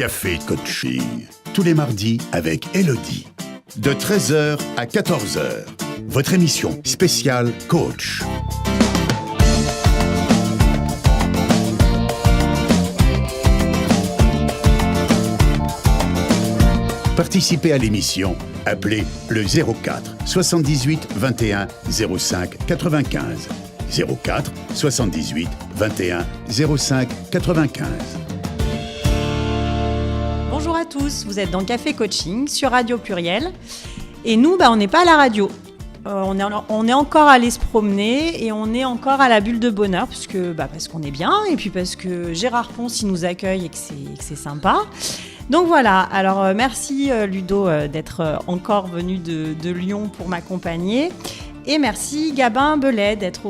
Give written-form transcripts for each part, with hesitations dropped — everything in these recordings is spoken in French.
Café Coaching, tous les mardis avec Elodie. De 13h à 14h, votre émission spéciale coach. Participez à l'émission, appelez le 04 78 21 05 95. 04 78 21 05 95. Bonjour à tous, vous êtes dans Café Coaching sur Radio Pluriel. Et nous, on n'est pas à la radio. On est encore allé se promener et on est encore à la bulle de bonheur parce qu'on est bien et puis parce que Gérard Ponce il nous accueille et que c'est sympa. Donc voilà, alors merci Ludo d'être encore venu de Lyon pour m'accompagner. Et merci Gabin Belay d'être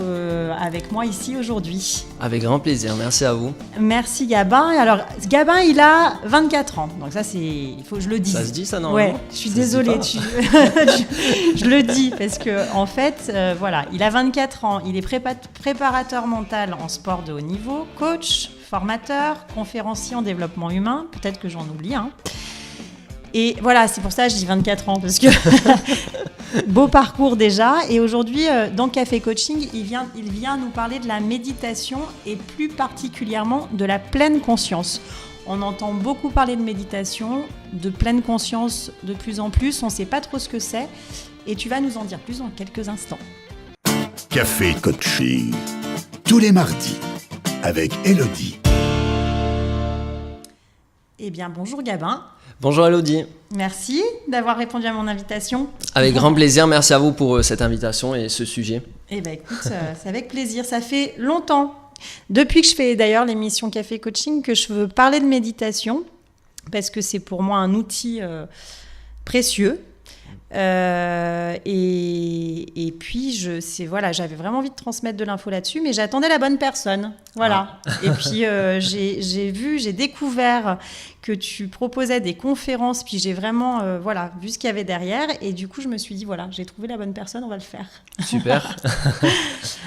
avec moi ici aujourd'hui. Avec grand plaisir, merci à vous. Merci Gabin. Alors Gabin il a 24 ans, donc ça il faut que je le dise. Ça se dit ça normalement ? Ouais, je suis désolée, je le dis parce que en fait, voilà, il a 24 ans, il est préparateur mental en sport de haut niveau, coach, formateur, conférencier en développement humain, peut-être que j'en oublie, hein. Et voilà, c'est pour ça que je dis 24 ans, parce que beau parcours déjà. Et aujourd'hui, dans Café Coaching, il vient nous parler de la méditation et plus particulièrement de la pleine conscience. On entend beaucoup parler de méditation, de pleine conscience de plus en plus. On ne sait pas trop ce que c'est. Et tu vas nous en dire plus dans quelques instants. Café Coaching, tous les mardis, avec Elodie. Eh bien, bonjour Gabin. Bonjour Elodie. Merci d'avoir répondu à mon invitation. Avec grand plaisir, merci à vous pour cette invitation et ce sujet. Eh bien écoute, c'est avec plaisir, ça fait longtemps, depuis que je fais d'ailleurs l'émission Café Coaching, que je veux parler de méditation, parce que c'est pour moi un outil précieux. Et puis j'avais vraiment envie de transmettre de l'info là-dessus, mais j'attendais la bonne personne. Voilà. Ah. Et puis j'ai découvert que tu proposais des conférences, puis j'ai vraiment vu ce qu'il y avait derrière, et du coup je me suis dit j'ai trouvé la bonne personne, on va le faire. Super.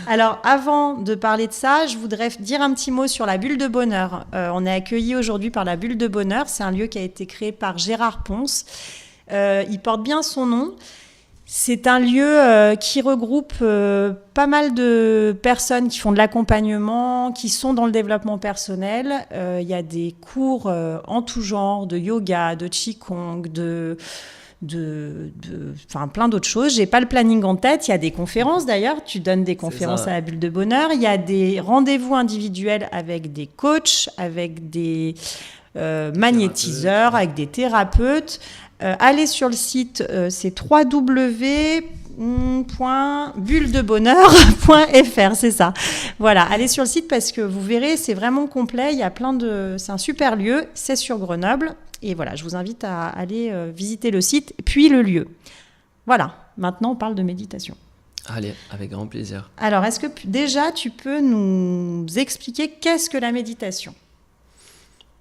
Alors avant de parler de ça, je voudrais dire un petit mot sur la bulle de bonheur. On est accueillis aujourd'hui par la bulle de bonheur. C'est un lieu qui a été créé par Gérard Ponce. Il porte bien son nom. C'est un lieu qui regroupe pas mal de personnes qui font de l'accompagnement, qui sont dans le développement personnel. Il y a des cours en tout genre, de yoga, de qigong, plein d'autres choses. J'ai pas le planning en tête. Il y a des conférences d'ailleurs. Tu donnes des conférences à la bulle de bonheur. Il y a des rendez-vous individuels avec des coachs, avec des magnétiseurs, avec des thérapeutes. Allez sur le site, c'est www.bulledebonheur.fr, c'est ça. Voilà, allez sur le site parce que vous verrez, c'est vraiment complet. Il y a c'est un super lieu, c'est sur Grenoble. Et voilà, je vous invite à aller visiter le site, puis le lieu. Voilà, maintenant on parle de méditation. Allez, avec grand plaisir. Alors, est-ce que déjà tu peux nous expliquer qu'est-ce que la méditation ?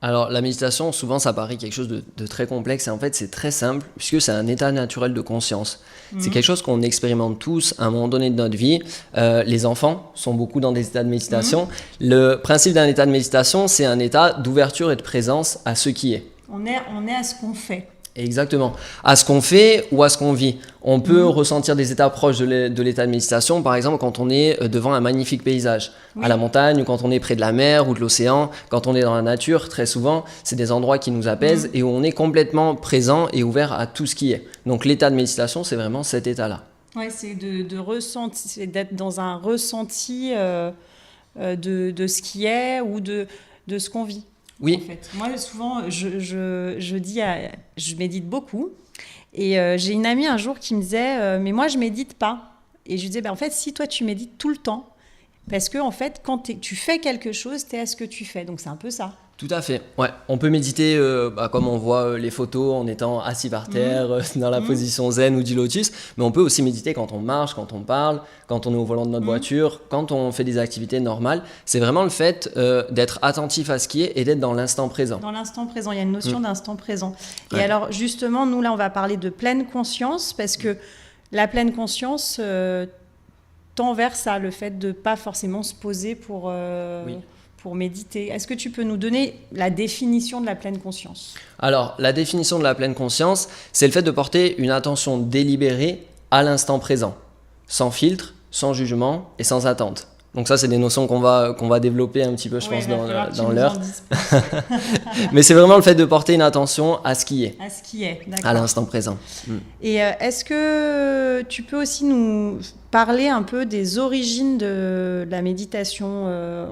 Alors, la méditation, souvent, ça paraît quelque chose de très complexe. Et en fait, c'est très simple, puisque c'est un état naturel de conscience. C'est quelque chose qu'on expérimente tous à un moment donné de notre vie. Les enfants sont beaucoup dans des états de méditation. Le principe d'un état de méditation, c'est un état d'ouverture et de présence à ce qui est. On est à ce qu'on fait. Exactement. À ce qu'on fait ou à ce qu'on vit. On peut ressentir des états proches de l'état de méditation, par exemple quand on est devant un magnifique paysage, à la montagne, ou quand on est près de la mer ou de l'océan, quand on est dans la nature, très souvent, c'est des endroits qui nous apaisent et où on est complètement présent et ouvert à tout ce qui est. Donc l'état de méditation, c'est vraiment cet état-là. Oui, c'est de ressentir, c'est d'être dans un ressenti de ce qui est ou de ce qu'on vit. Oui. En fait. Moi, souvent, je médite beaucoup. Et j'ai une amie un jour qui me disait mais moi, je médite pas. Et je lui disais en fait, si toi, tu médites tout le temps, parce que en fait, quand tu fais quelque chose, tu es à ce que tu fais. Donc, c'est un peu ça. Tout à fait, ouais. On peut méditer comme on voit les photos en étant assis par terre, dans la position zen ou du lotus, mais on peut aussi méditer quand on marche, quand on parle, quand on est au volant de notre voiture, quand on fait des activités normales. C'est vraiment le fait d'être attentif à ce qui est et d'être dans l'instant présent. Dans l'instant présent, il y a une notion d'instant présent. Et alors justement, nous là, on va parler de pleine conscience, parce que la pleine conscience... tend vers ça, le fait de ne pas forcément se poser pour méditer. Est-ce que tu peux nous donner la définition de la pleine conscience ? Alors, la définition de la pleine conscience, c'est le fait de porter une attention délibérée à l'instant présent, sans filtre, sans jugement et sans attente. Donc ça, c'est des notions qu'on va développer un petit peu, je pense, dans l'heure. Mais c'est vraiment le fait de porter une attention à ce qui est. À ce qui est, d'accord. À l'instant présent. Et est-ce que tu peux aussi nous parler un peu des origines de la méditation ?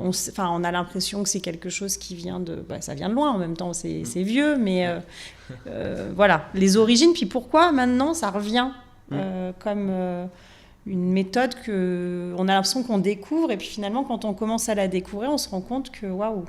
On a l'impression que c'est quelque chose qui vient ça vient de loin, en même temps, c'est vieux, mais voilà, les origines, puis pourquoi maintenant ça revient comme... une méthode qu'on a l'impression qu'on découvre, et puis finalement, quand on commence à la découvrir, on se rend compte que waouh,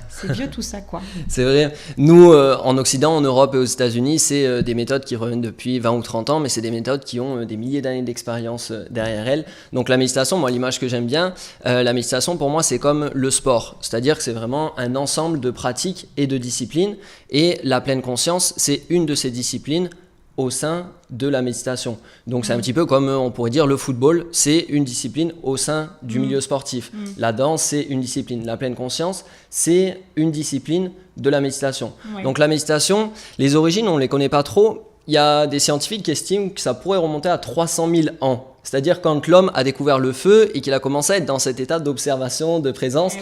c'est vieux tout ça, quoi. C'est vrai. Nous, en Occident, en Europe et aux États-Unis, c'est des méthodes qui reviennent depuis 20 ou 30 ans, mais c'est des méthodes qui ont des milliers d'années d'expérience derrière elles. Donc la méditation, moi, l'image que j'aime bien, la méditation, pour moi, c'est comme le sport. C'est-à-dire que c'est vraiment un ensemble de pratiques et de disciplines, et la pleine conscience, c'est une de ces disciplines au sein de la méditation. Donc c'est un petit peu comme on pourrait dire le football, c'est une discipline au sein du milieu sportif. La danse, c'est une discipline. La pleine conscience, c'est une discipline de la méditation. Oui. Donc la méditation, les origines, on ne les connaît pas trop. Il y a des scientifiques qui estiment que ça pourrait remonter à 300 000 ans. C'est-à-dire quand l'homme a découvert le feu et qu'il a commencé à être dans cet état d'observation, de présence.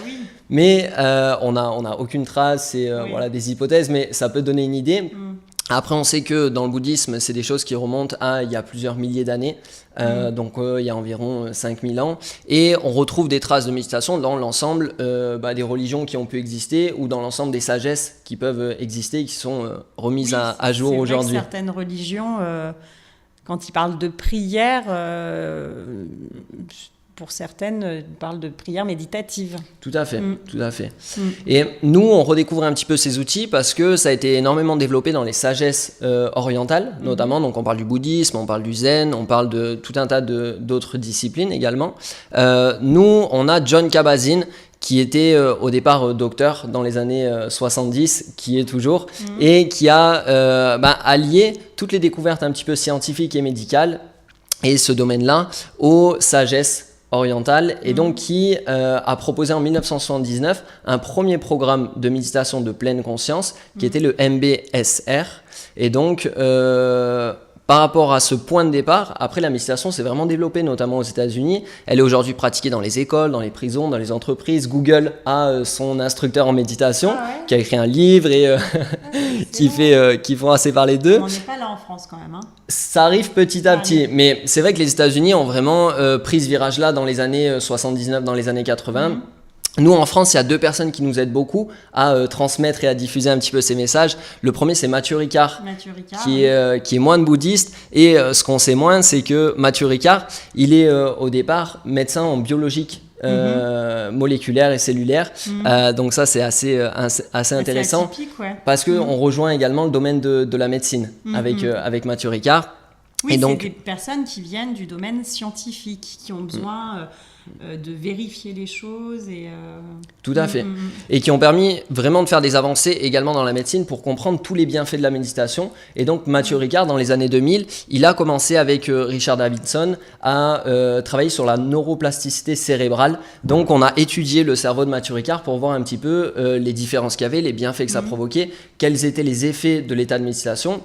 Mais on n'a aucune trace, c'est voilà, des hypothèses, mais ça peut donner une idée. Après, on sait que dans le bouddhisme, c'est des choses qui remontent à il y a plusieurs milliers d'années, donc il y a environ 5000 ans. Et on retrouve des traces de méditation dans l'ensemble des religions qui ont pu exister ou dans l'ensemble des sagesses qui peuvent exister et qui sont remises à jour aujourd'hui. Certaines religions, quand ils parlent de prière, pour certaines, parlent de prière méditative. Tout à fait, tout à fait. Et nous, on redécouvre un petit peu ces outils parce que ça a été énormément développé dans les sagesses orientales, notamment. Donc, on parle du bouddhisme, on parle du zen, on parle de tout un tas d'autres disciplines également. Nous, on a Jon Kabat-Zinn, qui était au départ docteur dans les années 70, qui est toujours, et qui a allié toutes les découvertes un petit peu scientifiques et médicales, et ce domaine-là, aux sagesses orientale, et donc qui a proposé en 1979 un premier programme de méditation de pleine conscience qui était le MBSR. Et donc par rapport à ce point de départ, après la méditation s'est vraiment développée, notamment aux États-Unis. Elle est aujourd'hui pratiquée dans les écoles, dans les prisons, dans les entreprises. Google a son instructeur en méditation qui a écrit un livre et qui font assez parler d'eux. On n'est pas là en France quand même. Ça arrive petit à petit, mais c'est vrai que les États-Unis ont vraiment pris ce virage-là dans les années 79, dans les années 80. Nous, en France, il y a 2 personnes qui nous aident beaucoup à transmettre et à diffuser un petit peu ces messages. Le premier, c'est Matthieu Ricard, qui est moine bouddhiste. Et ce qu'on sait moins, c'est que Matthieu Ricard, il est au départ médecin en biologique moléculaire et cellulaire. Donc ça, c'est assez intéressant. C'est atypique, parce qu'on rejoint également le domaine de la médecine avec Matthieu Ricard. Oui, et donc, c'est des personnes qui viennent du domaine scientifique, qui ont besoin de vérifier les choses. Tout à fait. Et qui ont permis vraiment de faire des avancées également dans la médecine pour comprendre tous les bienfaits de la méditation. Et donc Matthieu Ricard, dans les années 2000, il a commencé avec Richard Davidson à travailler sur la neuroplasticité cérébrale. Donc on a étudié le cerveau de Matthieu Ricard pour voir un petit peu les différences qu'il y avait, les bienfaits que ça provoquait, quels étaient les effets de l'état de méditation.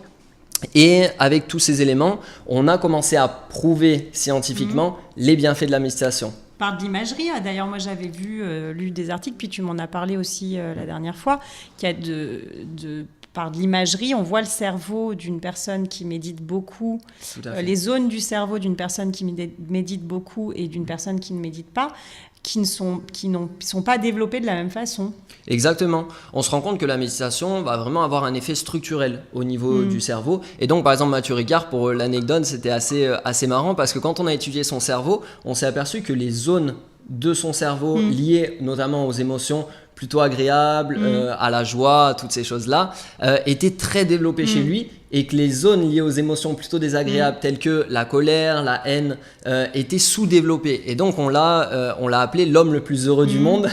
Et avec tous ces éléments, on a commencé à prouver scientifiquement les bienfaits de la méditation. Par de l'imagerie, d'ailleurs moi j'avais lu des articles, puis tu m'en as parlé aussi la dernière fois, qu'il y a par de l'imagerie, on voit le cerveau d'une personne qui médite beaucoup, les zones du cerveau d'une personne qui médite beaucoup et d'une personne qui ne médite pas, qui ne sont pas développées de la même façon. Exactement. On se rend compte que la méditation va vraiment avoir un effet structurel au niveau du cerveau. Et donc, par exemple, Matthieu Ricard, pour l'anecdote, c'était assez marrant parce que quand on a étudié son cerveau, on s'est aperçu que les zones de son cerveau liées notamment aux émotions plutôt agréable, à la joie, toutes ces choses-là, étaient très développées chez lui, et que les zones liées aux émotions plutôt désagréables telles que la colère, la haine, étaient sous-développées. Et donc on l'a appelé l'homme le plus heureux du monde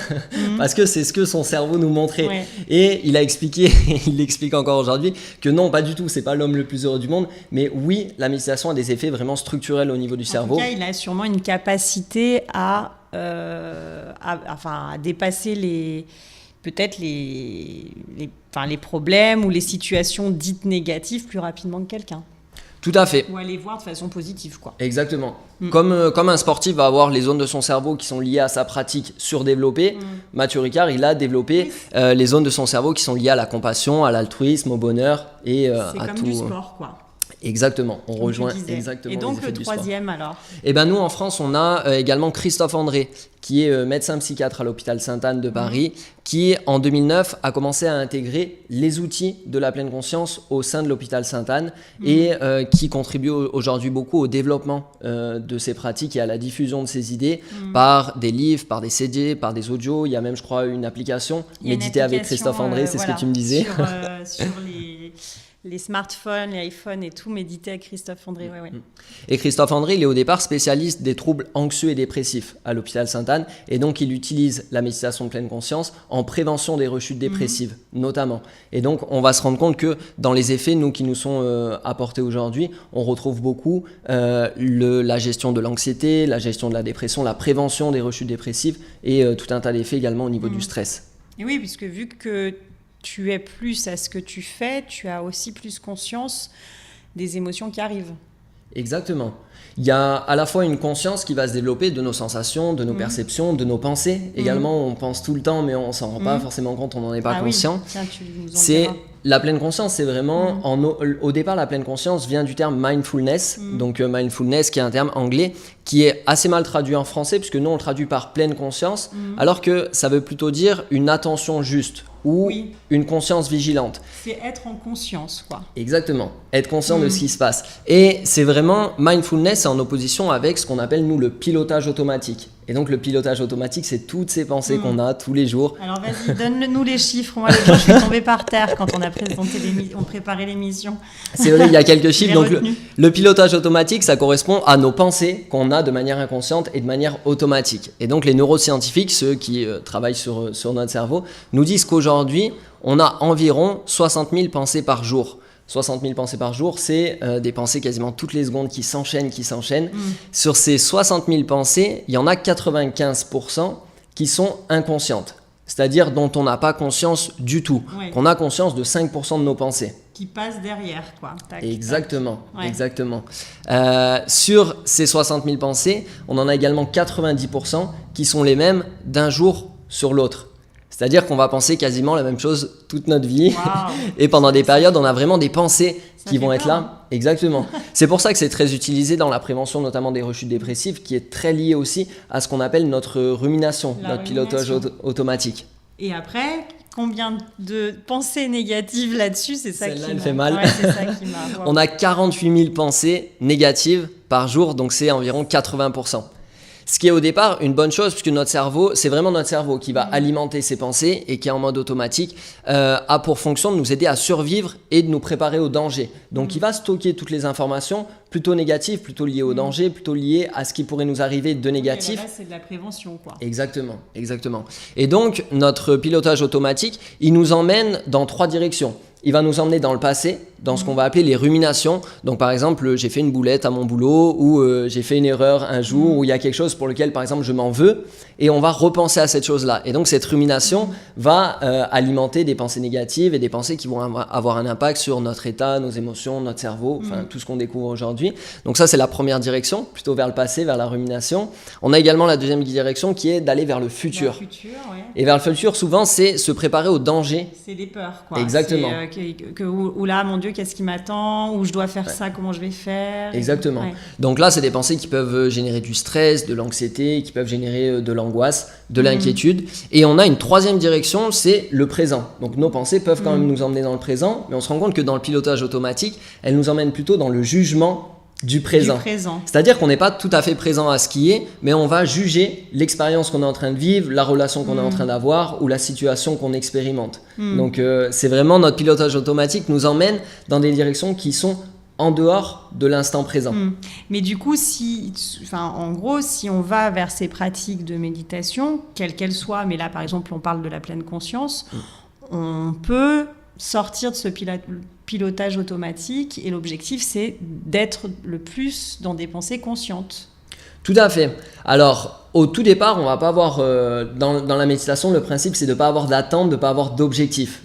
parce que c'est ce que son cerveau nous montrait. Ouais. Et il a expliqué, il l'explique encore aujourd'hui, que non, pas du tout, c'est pas l'homme le plus heureux du monde, mais oui, la méditation a des effets vraiment structurels au niveau du cerveau. En tout cas, il a sûrement une capacité à dépasser peut-être les problèmes ou les situations dites négatives plus rapidement que quelqu'un. Tout à fait. Ou aller voir de façon positive, quoi. Exactement. Comme un sportif va avoir les zones de son cerveau qui sont liées à sa pratique surdéveloppées, Mathieu Ricard, il a développé les zones de son cerveau qui sont liées à la compassion, à l'altruisme, au bonheur et à tout. C'est comme du sport, quoi. Exactement, on rejoint exactement. Et donc le troisième alors? Eh ben nous en France on a également Christophe André qui est médecin psychiatre à l'hôpital Sainte-Anne de Paris, qui en 2009 a commencé à intégrer les outils de la pleine conscience au sein de l'hôpital Sainte-Anne et qui contribue aujourd'hui beaucoup au développement de ces pratiques et à la diffusion de ces idées par des livres, par des CD, par des audios. Il y a même je crois une application, Méditer avec Christophe André, c'est ce que tu me disais. Sur les smartphones, les iPhones et tout, méditer avec Christophe André. Ouais. Et Christophe André, il est au départ spécialiste des troubles anxieux et dépressifs à l'hôpital Sainte-Anne, et donc il utilise la méditation de pleine conscience en prévention des rechutes dépressives, notamment. Et donc on va se rendre compte que dans les effets, nous qui nous sont apportés aujourd'hui, on retrouve beaucoup la gestion de l'anxiété, la gestion de la dépression, la prévention des rechutes dépressives et tout un tas d'effets également au niveau du stress. Et oui, puisque vu que tu es plus à ce que tu fais, tu as aussi plus conscience des émotions qui arrivent. Exactement. Il y a à la fois une conscience qui va se développer de nos sensations, de nos perceptions, de nos pensées. Également, on pense tout le temps, mais on ne s'en rend pas forcément compte, on n'en est pas conscient. Oui. Tiens, tu nous en diras. La pleine conscience, c'est vraiment, au départ, la pleine conscience vient du terme mindfulness. Donc mindfulness, qui est un terme anglais, qui est assez mal traduit en français, puisque nous, on le traduit par pleine conscience, alors que ça veut plutôt dire une attention juste ou une conscience vigilante. C'est être en conscience, quoi. Exactement, être conscient de ce qui se passe. Et c'est vraiment, mindfulness, c'est en opposition avec ce qu'on appelle, nous, le pilotage automatique. Et donc, le pilotage automatique, c'est toutes ces pensées qu'on a tous les jours. Alors, vas-y, donne-nous les chiffres. Moi, l'autre jour, je suis tombée par terre quand on a préparé l'émission. C'est vrai, il y a quelques chiffres. Donc, le pilotage automatique, ça correspond à nos pensées qu'on a de manière inconsciente et de manière automatique. Et donc, les neuroscientifiques, ceux qui travaillent sur notre cerveau, nous disent qu'aujourd'hui, on a environ 60 000 pensées par jour. 60 000 pensées par jour, c'est des pensées quasiment toutes les secondes qui s'enchaînent. Sur ces 60 000 pensées, il y en a 95% qui sont inconscientes, c'est-à-dire dont on n'a pas conscience du tout, qu'on a conscience de 5% de nos pensées. Qui passent derrière, quoi. Tac, exactement, tac. Exactement. Sur ces 60 000 pensées, on en a également 90% qui sont les mêmes d'un jour sur l'autre. C'est-à-dire qu'on va penser quasiment la même chose toute notre vie. Wow. Et pendant des périodes, on a vraiment des pensées qui vont être là. Exactement. C'est pour ça que c'est très utilisé dans la prévention, notamment des rechutes dépressives, qui est très lié aussi à ce qu'on appelle notre rumination, notre pilotage automatique. Et après, combien de pensées négatives là-dessus? C'est ça qui fait mal. Ouais, c'est ça qui m'a... Wow. On a 48 000 pensées négatives par jour, donc c'est environ 80%. Ce qui est au départ une bonne chose, puisque notre cerveau, c'est vraiment notre cerveau qui va alimenter ses pensées et qui est en mode automatique, a pour fonction de nous aider à survivre et de nous préparer au danger. Donc il va stocker toutes les informations plutôt négatives, plutôt liées au danger, plutôt liées à ce qui pourrait nous arriver de négatif. Là, c'est de la prévention, quoi. Exactement. Et donc notre pilotage automatique, il nous emmène dans 3 directions. Il va nous emmener dans le passé, dans ce qu'on va appeler les ruminations. Donc par exemple, j'ai fait une boulette à mon boulot ou j'ai fait une erreur un jour où il y a quelque chose pour lequel par exemple je m'en veux et on va repenser à cette chose-là. Et donc cette rumination va alimenter des pensées négatives et des pensées qui vont avoir un impact sur notre état, nos émotions, notre cerveau, enfin tout ce qu'on découvre aujourd'hui. Donc ça c'est la première direction, plutôt vers le passé, vers la rumination. On a également la deuxième direction qui est d'aller vers le futur. Et vers le futur, souvent c'est se préparer au danger. C'est les peurs, quoi. Exactement. Ou là, mon Dieu, qu'est-ce qui m'attend? Ou je dois faire ça, comment je vais faire? Exactement. Donc là, c'est des pensées qui peuvent générer du stress, de l'anxiété, qui peuvent générer de l'angoisse, de l'inquiétude. Et on a une troisième direction, c'est le présent. Donc nos pensées peuvent quand même nous emmener dans le présent, mais on se rend compte que dans le pilotage automatique, elles nous emmènent plutôt dans le jugement du présent. C'est-à-dire qu'on n'est pas tout à fait présent à ce qui est, mais on va juger l'expérience qu'on est en train de vivre, la relation qu'on est en train d'avoir ou la situation qu'on expérimente. Donc c'est vraiment notre pilotage automatique nous emmène dans des directions qui sont en dehors de l'instant présent. Mais du coup, en gros, si on va vers ces pratiques de méditation, quelles qu'elles soient, mais là par exemple on parle de la pleine conscience, on peut sortir de ce pilotage automatique et l'objectif c'est d'être le plus dans des pensées conscientes. Tout à fait. Alors au tout départ, on va pas avoir dans la méditation, le principe c'est de ne pas avoir d'attente, de ne pas avoir d'objectif.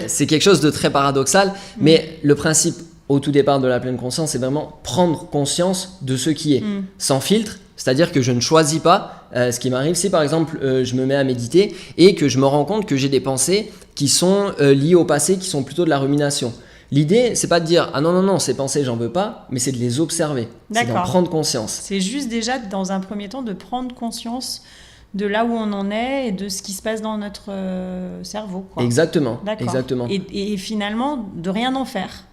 C'est quelque chose de très paradoxal, mais le principe au tout départ de la pleine conscience, c'est vraiment prendre conscience de ce qui est, sans filtre, c'est-à-dire que je ne choisis pas ce qui m'arrive. Si par exemple je me mets à méditer et que je me rends compte que j'ai des pensées qui sont liées au passé, qui sont plutôt de la rumination. L'idée, c'est pas de dire « Ah non, ces pensées, j'en veux pas », mais c'est de les observer, c'est d'en prendre conscience. C'est juste déjà, dans un premier temps, de prendre conscience de là où on en est et de ce qui se passe dans notre cerveau, quoi. Exactement. Et finalement, de rien en faire.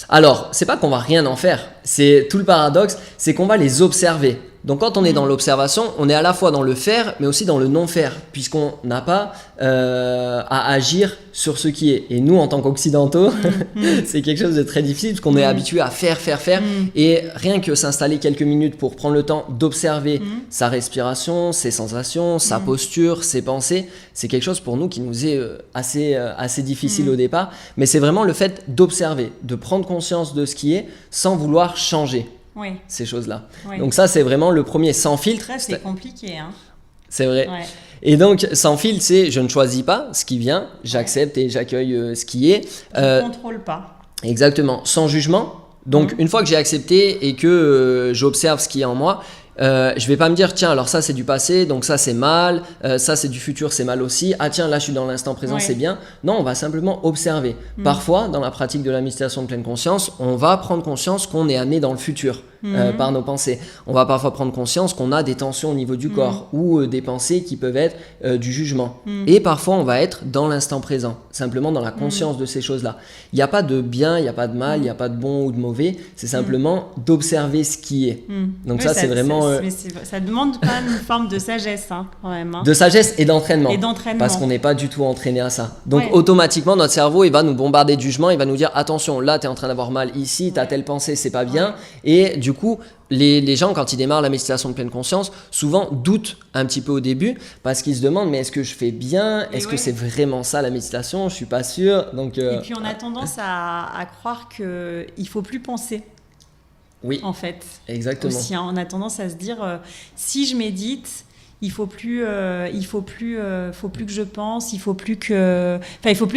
Alors, c'est pas qu'on va rien en faire, c'est tout le paradoxe, c'est qu'on va les observer. Donc quand on est dans l'observation, on est à la fois dans le faire, mais aussi dans le non-faire, puisqu'on n'a pas à agir sur ce qui est. Et nous, en tant qu'occidentaux, c'est quelque chose de très difficile, parce qu'on est habitué à faire. Et rien que s'installer quelques minutes pour prendre le temps d'observer sa respiration, ses sensations, sa posture, ses pensées, c'est quelque chose pour nous qui nous est assez difficile au départ. Mais c'est vraiment le fait d'observer, de prendre conscience de ce qui est, sans vouloir changer. Ces choses-là. Donc ça, c'est vraiment le premier, sans filtre. Ça, c'est compliqué. Hein. C'est vrai. Et donc, sans filtre, c'est je ne choisis pas ce qui vient, j'accepte et j'accueille ce qui est. Je ne contrôle pas. Exactement. Sans jugement. Donc, une fois que j'ai accepté et que j'observe ce qui est en moi, je vais pas me dire tiens alors ça c'est du passé donc ça c'est mal, ça c'est du futur c'est mal aussi, ah tiens là je suis dans l'instant présent c'est bien. Non, on va simplement observer. Parfois dans la pratique de la méditation de pleine conscience, on va prendre conscience qu'on est amené dans le futur par nos pensées. On va parfois prendre conscience qu'on a des tensions au niveau du corps ou des pensées qui peuvent être du jugement. Et parfois on va être dans l'instant présent, simplement dans la conscience de ces choses-là. Il n'y a pas de bien, il n'y a pas de mal, il n'y a pas de bon ou de mauvais, c'est simplement d'observer ce qui est. Donc ça c'est vraiment... ça demande quand même une forme de sagesse, hein, quand même. Hein. De sagesse et d'entraînement. Parce qu'on n'est pas du tout entraîné à ça. Donc automatiquement, notre cerveau, il va nous bombarder de jugement, il va nous dire attention, là, tu es en train d'avoir mal ici, tu as telle pensée, c'est pas bien. Et du coup, les gens, quand ils démarrent la méditation de pleine conscience, souvent doutent un petit peu au début parce qu'ils se demandent mais est-ce que je fais bien ? Est-ce que c'est vraiment ça la méditation ? Je suis pas sûr. Donc, et puis on a tendance à croire qu'il ne faut plus penser. Oui, en fait. Exactement. Aussi, hein, on a tendance à se dire si je médite, il faut plus que je pense, il faut plus que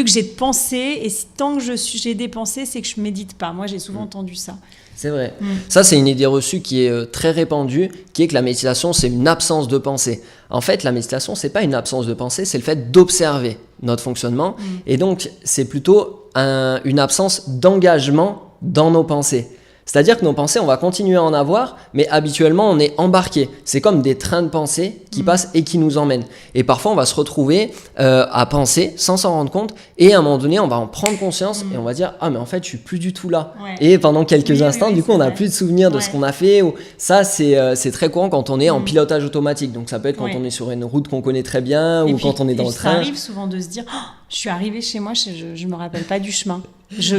j'ai de pensées, et tant que j'ai des pensées, c'est que je médite pas. Moi, j'ai souvent entendu ça. C'est vrai. Ça, c'est une idée reçue qui est très répandue, qui est que la méditation, c'est une absence de pensée. En fait, la méditation, c'est pas une absence de pensée, c'est le fait d'observer notre fonctionnement, et donc c'est plutôt une absence d'engagement dans nos pensées. C'est-à-dire que nos pensées, on va continuer à en avoir, mais habituellement, on est embarqué. C'est comme des trains de pensée qui passent et qui nous emmènent. Et parfois, on va se retrouver à penser sans s'en rendre compte. Et à un moment donné, on va en prendre conscience et on va dire « Ah, mais en fait, je suis plus du tout là. Ouais. » Et pendant quelques instants, du coup, on n'a plus de souvenir de ce qu'on a fait. Ça, c'est très courant quand on est en pilotage automatique. Donc, ça peut être quand on est sur une route qu'on connaît très bien ou quand on est dans le train. Ça arrive souvent de se dire oh, « Je suis arrivée chez moi, je me rappelle pas du chemin. Je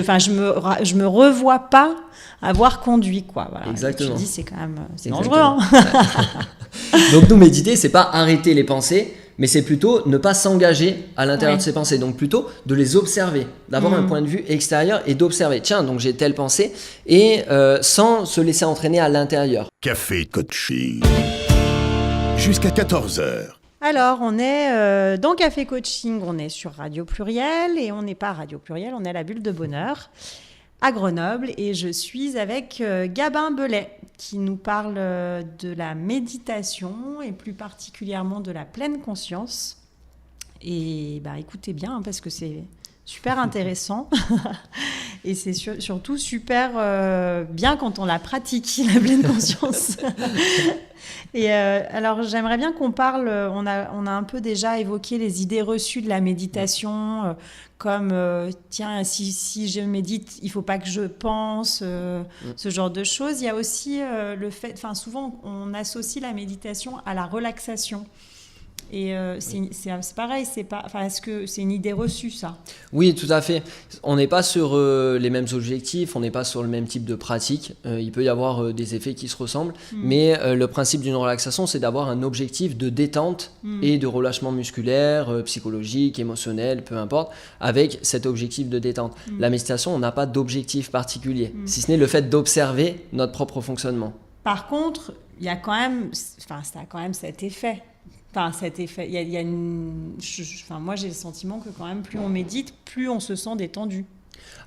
me revois pas avoir conduit, quoi. » Voilà. Exactement. Je dis, c'est quand même dangereux. Hein. Donc, nous, méditer, c'est pas arrêter les pensées, mais c'est plutôt ne pas s'engager à l'intérieur de ces pensées. Donc, plutôt de les observer, d'avoir un point de vue extérieur et d'observer. Tiens, donc j'ai telle pensée, et sans se laisser entraîner à l'intérieur. Café Coaching. Jusqu'à 14h. Alors, on est dans Café Coaching, on est sur Radio Pluriel, et on n'est pas Radio Pluriel, on est à la Bulle de Bonheur, à Grenoble, et je suis avec Gabin Belay, qui nous parle de la méditation, et plus particulièrement de la pleine conscience. Et écoutez bien, parce que c'est super intéressant. Et c'est surtout super bien quand on la pratique, la pleine conscience. Et alors, j'aimerais bien qu'on parle, on a un peu déjà évoqué les idées reçues de la méditation, comme, tiens, si je médite, il ne faut pas que je pense, ce genre de choses. Il y a aussi le fait, enfin, souvent, on associe la méditation à la relaxation. Et c'est pareil, est-ce que c'est une idée reçue, ça ? Oui, tout à fait. On n'est pas sur les mêmes objectifs, on n'est pas sur le même type de pratique. Il peut y avoir des effets qui se ressemblent, mais le principe d'une relaxation, c'est d'avoir un objectif de détente et de relâchement musculaire, psychologique, émotionnel, peu importe, avec cet objectif de détente. La méditation, on n'a pas d'objectif particulier, si ce n'est le fait d'observer notre propre fonctionnement. Par contre, il y a quand même, ça a quand même cet effet. Enfin, cet effet, il y a moi, j'ai le sentiment que quand même, plus on médite, plus on se sent détendu.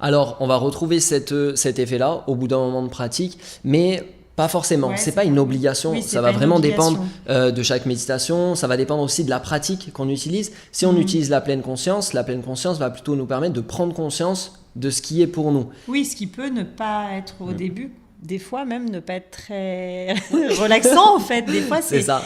Alors, on va retrouver cet effet-là au bout d'un moment de pratique, mais pas forcément. Ouais, c'est pas une obligation. Ça va vraiment dépendre de chaque méditation. Ça va dépendre aussi de la pratique qu'on utilise. Si on utilise la pleine conscience va plutôt nous permettre de prendre conscience de ce qui est pour nous. Oui, ce qui peut ne pas être au début. Des fois, même ne pas être très relaxant, en fait. Des fois, ça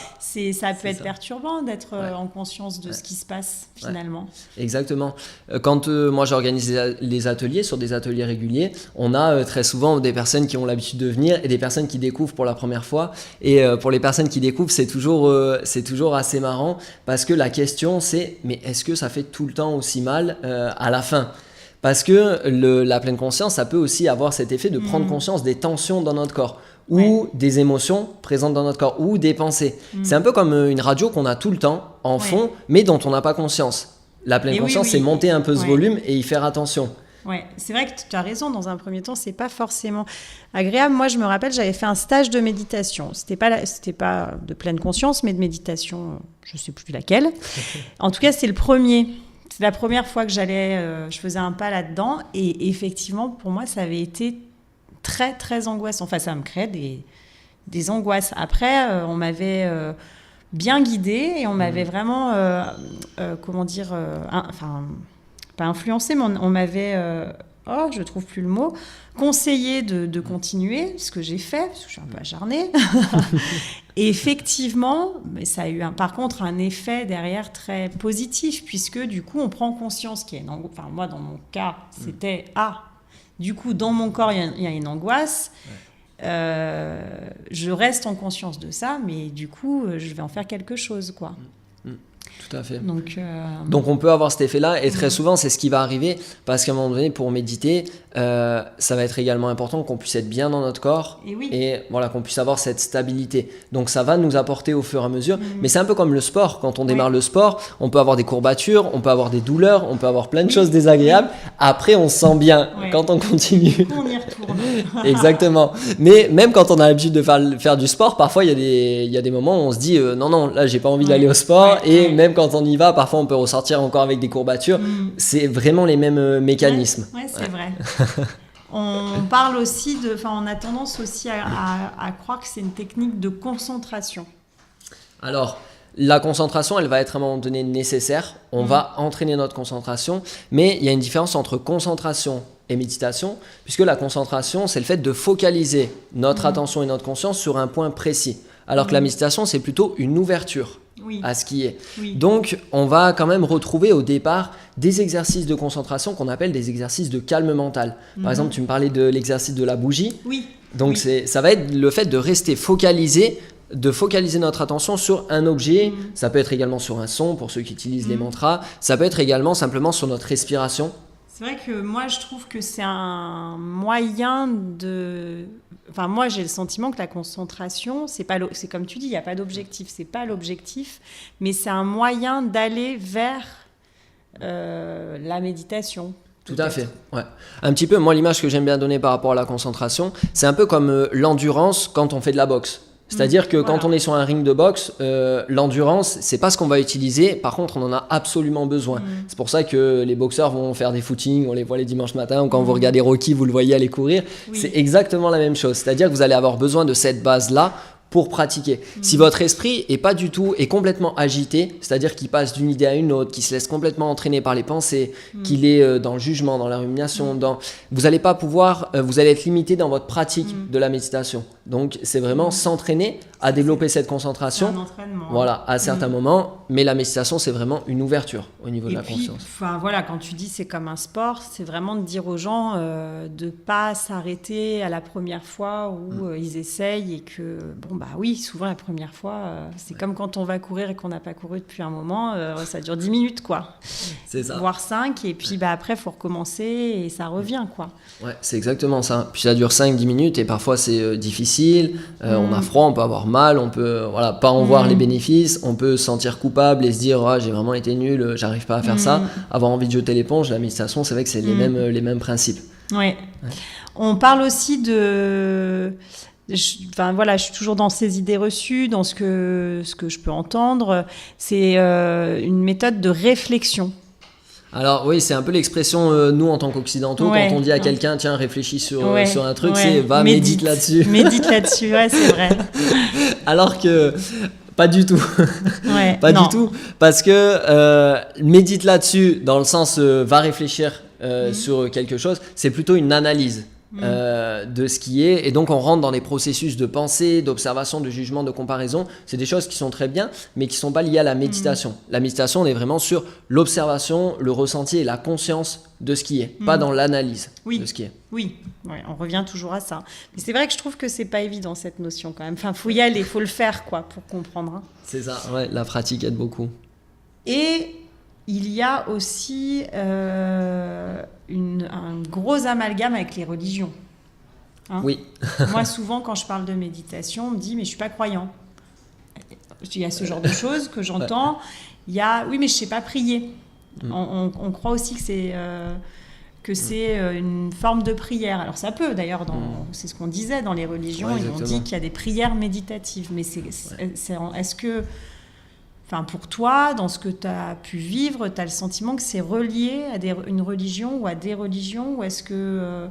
peut être perturbant d'être en conscience de ce qui se passe, finalement. Ouais. Exactement. Quand moi, j'organise les ateliers, sur des ateliers réguliers, on a très souvent des personnes qui ont l'habitude de venir et des personnes qui découvrent pour la première fois. Et pour les personnes qui découvrent, c'est toujours assez marrant parce que la question, c'est « mais est-ce que ça fait tout le temps aussi mal à la fin ?» Parce que la pleine conscience, ça peut aussi avoir cet effet de prendre conscience des tensions dans notre corps ou des émotions présentes dans notre corps ou des pensées. C'est un peu comme une radio qu'on a tout le temps en fond, mais dont on n'a pas conscience. La pleine conscience, c'est monter un peu ce volume et y faire attention. Ouais, c'est vrai que tu as raison, dans un premier temps, c'est pas forcément agréable. Moi, je me rappelle, j'avais fait un stage de méditation. C'était pas de pleine conscience, mais de méditation, je sais plus laquelle. En tout cas, c'est le premier. C'est la première fois que je faisais un pas là-dedans et effectivement, pour moi, ça avait été très, très angoissant. Enfin, ça me crée des angoisses. Après, on m'avait bien guidée et on m'avait vraiment, pas influencée, mais on m'avait, je trouve plus le mot, conseillé de continuer, ce que j'ai fait, parce que je suis un peu acharnée. Et effectivement, ça a eu par contre un effet derrière très positif, puisque du coup, on prend conscience moi, dans mon cas, c'était du coup, dans mon corps, il y a une angoisse. Je reste en conscience de ça, mais du coup, je vais en faire quelque chose, quoi. Tout à fait. Donc on peut avoir cet effet-là et très souvent c'est ce qui va arriver parce qu'à un moment donné pour méditer ça va être également important qu'on puisse être bien dans notre corps et voilà, qu'on puisse avoir cette stabilité. Donc ça va nous apporter au fur et à mesure mais c'est un peu comme le sport. Quand on démarre le sport, on peut avoir des courbatures, on peut avoir des douleurs, on peut avoir plein de choses désagréables. Après on se sent bien quand on continue. On y retourne. Exactement. Mais même quand on a l'habitude de faire du sport, parfois il y a des moments où on se dit non là j'ai pas envie d'aller au sport et même quand on y va, parfois on peut ressortir encore avec des courbatures. C'est vraiment les mêmes mécanismes. Ouais, c'est vrai. On parle aussi on a tendance aussi à croire que c'est une technique de concentration. Alors, la concentration, elle va être à un moment donné nécessaire. On va entraîner notre concentration, mais il y a une différence entre concentration et méditation, puisque la concentration, c'est le fait de focaliser notre attention et notre conscience sur un point précis. Alors que la méditation, c'est plutôt une ouverture à ce qui est. Donc, on va quand même retrouver au départ des exercices de concentration qu'on appelle des exercices de calme mental. Par exemple, tu me parlais de l'exercice de la bougie. Donc, ça va être le fait de rester focalisé, de focaliser notre attention sur un objet. Ça peut être également sur un son, pour ceux qui utilisent les mantras. Ça peut être également simplement sur notre respiration. C'est vrai que moi, je trouve que c'est un moyen de... Enfin, moi, j'ai le sentiment que la concentration, c'est comme tu dis, il n'y a pas d'objectif. C'est pas l'objectif, mais c'est un moyen d'aller vers la méditation. Tout à fait, ouais. Un petit peu, moi, l'image que j'aime bien donner par rapport à la concentration, c'est un peu comme l'endurance quand on fait de la boxe. C'est-à-dire que quand on est sur un ring de boxe, l'endurance, c'est pas ce qu'on va utiliser. Par contre, on en a absolument besoin. C'est pour ça que les boxeurs vont faire des footings, on les voit les dimanches matins, ou quand vous regardez Rocky, vous le voyez aller courir. C'est exactement la même chose. C'est-à-dire que vous allez avoir besoin de cette base-là pour pratiquer. Si votre esprit est complètement agité, c'est-à-dire qu'il passe d'une idée à une autre, qu'il se laisse complètement entraîner par les pensées, qu'il est dans le jugement, dans la rumination, vous n'allez pas pouvoir, vous allez être limité dans votre pratique de la méditation. Donc c'est vraiment s'entraîner à développer cette concentration, un entraînement. Voilà, à certains moments. Mais la méditation, c'est vraiment une ouverture au niveau de la conscience. Enfin voilà, quand tu dis c'est comme un sport, c'est vraiment de dire aux gens de pas s'arrêter à la première fois où ils essayent et que oui, souvent la première fois, c'est comme quand on va courir et qu'on n'a pas couru depuis un moment, ça dure 10 minutes quoi. C'est ça. Voire 5 et puis après il faut recommencer et ça revient quoi. Ouais, c'est exactement ça. Puis ça dure 5-10 minutes et parfois c'est difficile, on a froid, on peut avoir mal, on peut pas en voir les bénéfices, on peut se sentir coupable et se dire j'ai vraiment été nul, j'arrive pas à faire ça, avoir envie de jeter l'éponge. La méditation, c'est vrai que c'est les mêmes principes. Ouais. On parle aussi de... je suis toujours dans ces idées reçues, dans ce que je peux entendre. C'est une méthode de réflexion. Alors oui, c'est un peu l'expression, nous en tant qu'occidentaux, quand on dit à quelqu'un, tiens, réfléchis sur un truc, c'est médite là-dessus. Médite là-dessus, c'est vrai. Alors que... Pas du tout. Du tout. Parce que médite là-dessus, dans le sens va réfléchir sur quelque chose, c'est plutôt une analyse de ce qui est. Et donc, on rentre dans des processus de pensée, d'observation, de jugement, de comparaison. C'est des choses qui sont très bien, mais qui ne sont pas liées à la méditation. La méditation, on est vraiment sur l'observation, le ressenti et la conscience de ce qui est, pas dans l'analyse de ce qui est. Oui, on revient toujours à ça. Mais c'est vrai que je trouve que c'est pas évident cette notion quand même. Enfin, faut y aller, faut le faire quoi pour comprendre. Hein. C'est ça. Ouais, la pratique aide beaucoup. Et il y a aussi un gros amalgame avec les religions. Hein. Oui. Moi, souvent, quand je parle de méditation, on me dit mais je suis pas croyant. Il y a ce genre de choses que j'entends. Il y a oui, mais je sais pas prier. On croit aussi que c'est une forme de prière. Alors ça peut d'ailleurs, c'est ce qu'on disait dans les religions, ils ont dit qu'il y a des prières méditatives. Mais est-ce que, pour toi, dans ce que tu as pu vivre, tu as le sentiment que c'est relié à une religion ou à des religions, ou est-ce que...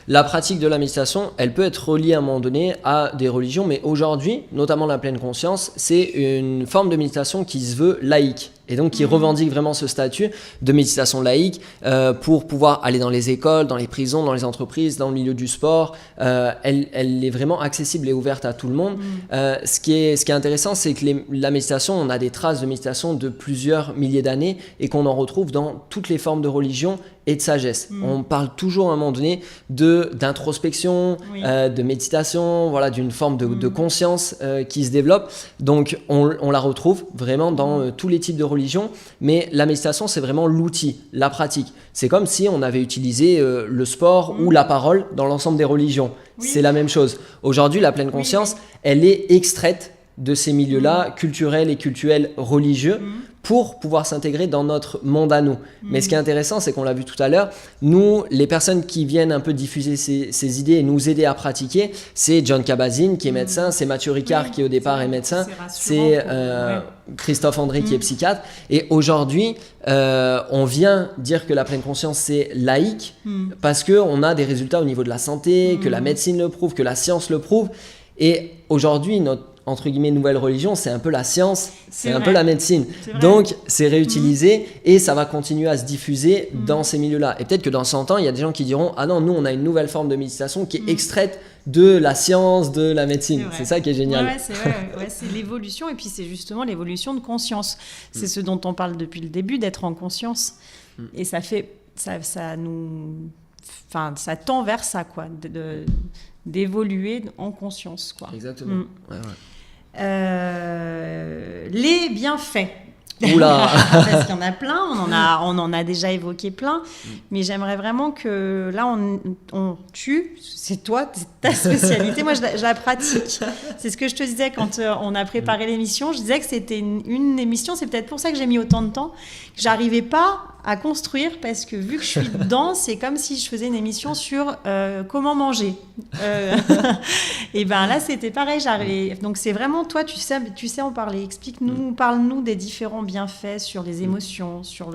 La pratique de la méditation, elle peut être reliée à un moment donné à des religions, mais aujourd'hui, notamment la pleine conscience, c'est une forme de méditation qui se veut laïque. Et donc qui revendique vraiment ce statut de méditation laïque pour pouvoir aller dans les écoles, dans les prisons, dans les entreprises, dans le milieu du sport. Elle est vraiment accessible et ouverte à tout le monde. Ce qui est intéressant, c'est que la méditation, on a des traces de méditation de plusieurs milliers d'années et qu'on en retrouve dans toutes les formes de religion et de sagesse. On parle toujours à un moment donné d'introspection, de méditation, d'une forme de conscience qui se développe. Donc on la retrouve vraiment dans tous les types de religion, mais la méditation, c'est vraiment l'outil, la pratique. C'est comme si on avait utilisé le sport ou la parole dans l'ensemble des religions. C'est la même chose. Aujourd'hui, la pleine conscience, elle est extraite de ces milieux-là, culturels et cultuels religieux, pour pouvoir s'intégrer dans notre monde à nous. Mais ce qui est intéressant, c'est qu'on l'a vu tout à l'heure, nous, les personnes qui viennent un peu diffuser ces idées et nous aider à pratiquer, c'est Jon Kabat-Zinn qui est médecin, c'est Mathieu Ricard qui au départ est médecin, c'est Christophe André qui est psychiatre. Et aujourd'hui, on vient dire que la pleine conscience, c'est laïque, parce qu'on a des résultats au niveau de la santé, que la médecine le prouve, que la science le prouve. Et aujourd'hui, notre entre guillemets nouvelle religion, c'est un peu la science, c'est un peu la médecine. Donc c'est réutilisé et ça va continuer à se diffuser dans ces milieux-là. Et peut-être que dans 100 ans, il y a des gens qui diront ah non, nous on a une nouvelle forme de méditation qui est extraite de la science, de la médecine. C'est ça qui est génial. C'est l'évolution et puis c'est justement l'évolution de conscience. C'est ce dont on parle depuis le début, d'être en conscience. Et ça tend vers ça quoi, d'évoluer en conscience quoi. Exactement. Les bienfaits. Oula. Parce qu'il y en a plein, on en a déjà évoqué plein, mais j'aimerais vraiment que là on tue, c'est toi, c'est ta spécialité, moi je la pratique. C'est ce que je te disais quand on a préparé l'émission, je disais que c'était une émission, c'est peut-être pour ça que j'ai mis autant de temps, que j'arrivais pas à construire parce que vu que je suis dedans, c'est comme si je faisais une émission sur comment manger. Et ben là c'était pareil, donc c'est vraiment toi, tu sais en parler, explique-nous, parle-nous des différents bienfaits sur les émotions, sur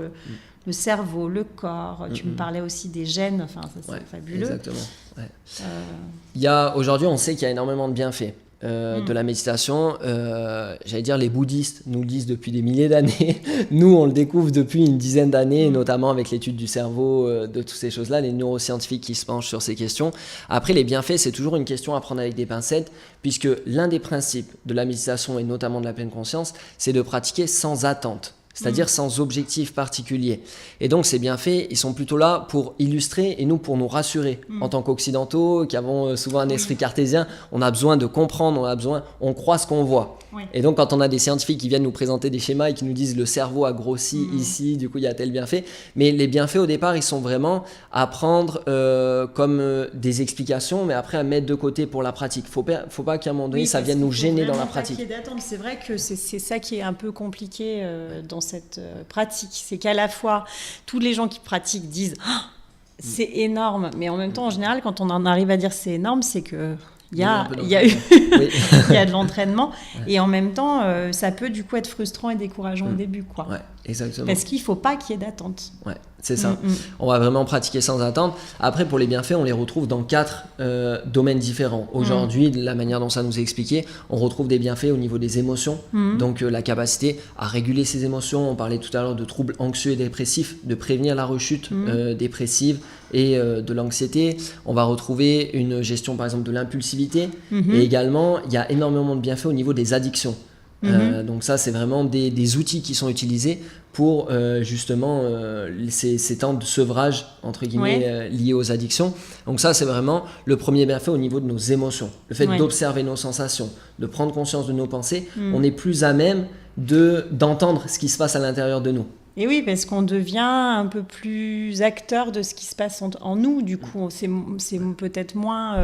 le cerveau, le corps. Tu me parlais aussi des gènes, enfin, ça c'est fabuleux. Exactement. Ouais. Aujourd'hui, on sait qu'il y a énormément de bienfaits. De la méditation, j'allais dire les bouddhistes nous le disent depuis des milliers d'années, nous on le découvre depuis une dizaine d'années, notamment avec l'étude du cerveau, de toutes ces choses-là, les neuroscientifiques qui se penchent sur ces questions. Après les bienfaits, c'est toujours une question à prendre avec des pincettes, puisque l'un des principes de la méditation et notamment de la pleine conscience, c'est de pratiquer sans attente. C'est-à-dire sans objectif particulier. Et donc ces bienfaits, ils sont plutôt là pour illustrer et nous pour nous rassurer. En tant qu'occidentaux, qui avons souvent un esprit cartésien, on a besoin de comprendre, on croit ce qu'on voit. Oui. Et donc quand on a des scientifiques qui viennent nous présenter des schémas et qui nous disent le cerveau a grossi ici, du coup il y a tel bienfait. Mais les bienfaits au départ, ils sont vraiment à prendre comme des explications, mais après à mettre de côté pour la pratique. Faut pas qu'à un moment donné ça vienne nous gêner dans la pratique. C'est vrai que c'est ça qui est un peu compliqué dans cette pratique, c'est qu'à la fois tous les gens qui pratiquent disent c'est énorme, mais en même temps en général quand on en arrive à dire c'est énorme, c'est que il y a de l'entraînement et en même temps ça peut du coup être frustrant et décourageant au début quoi. Ouais, exactement. Parce qu'il faut pas qu'il y ait d'attente. Ouais, c'est ça. On va vraiment pratiquer sans attente. Après pour les bienfaits, on les retrouve dans 4 domaines différents. Aujourd'hui, de la manière dont ça nous est expliqué, on retrouve des bienfaits au niveau des émotions, donc la capacité à réguler ses émotions. On parlait tout à l'heure de troubles anxieux et dépressifs, de prévenir la rechute dépressive et de l'anxiété. On va retrouver une gestion par exemple de l'impulsivité et également il y a énormément de bienfaits au niveau des addictions. Donc ça c'est vraiment des outils qui sont utilisés pour justement ces temps de sevrage entre guillemets liés aux addictions. Donc ça c'est vraiment le premier bienfait au niveau de nos émotions, le fait d'observer nos sensations, de prendre conscience de nos pensées. On est plus à même d'entendre ce qui se passe à l'intérieur de nous. Et oui, parce qu'on devient un peu plus acteur de ce qui se passe en nous, du coup, c'est peut-être moins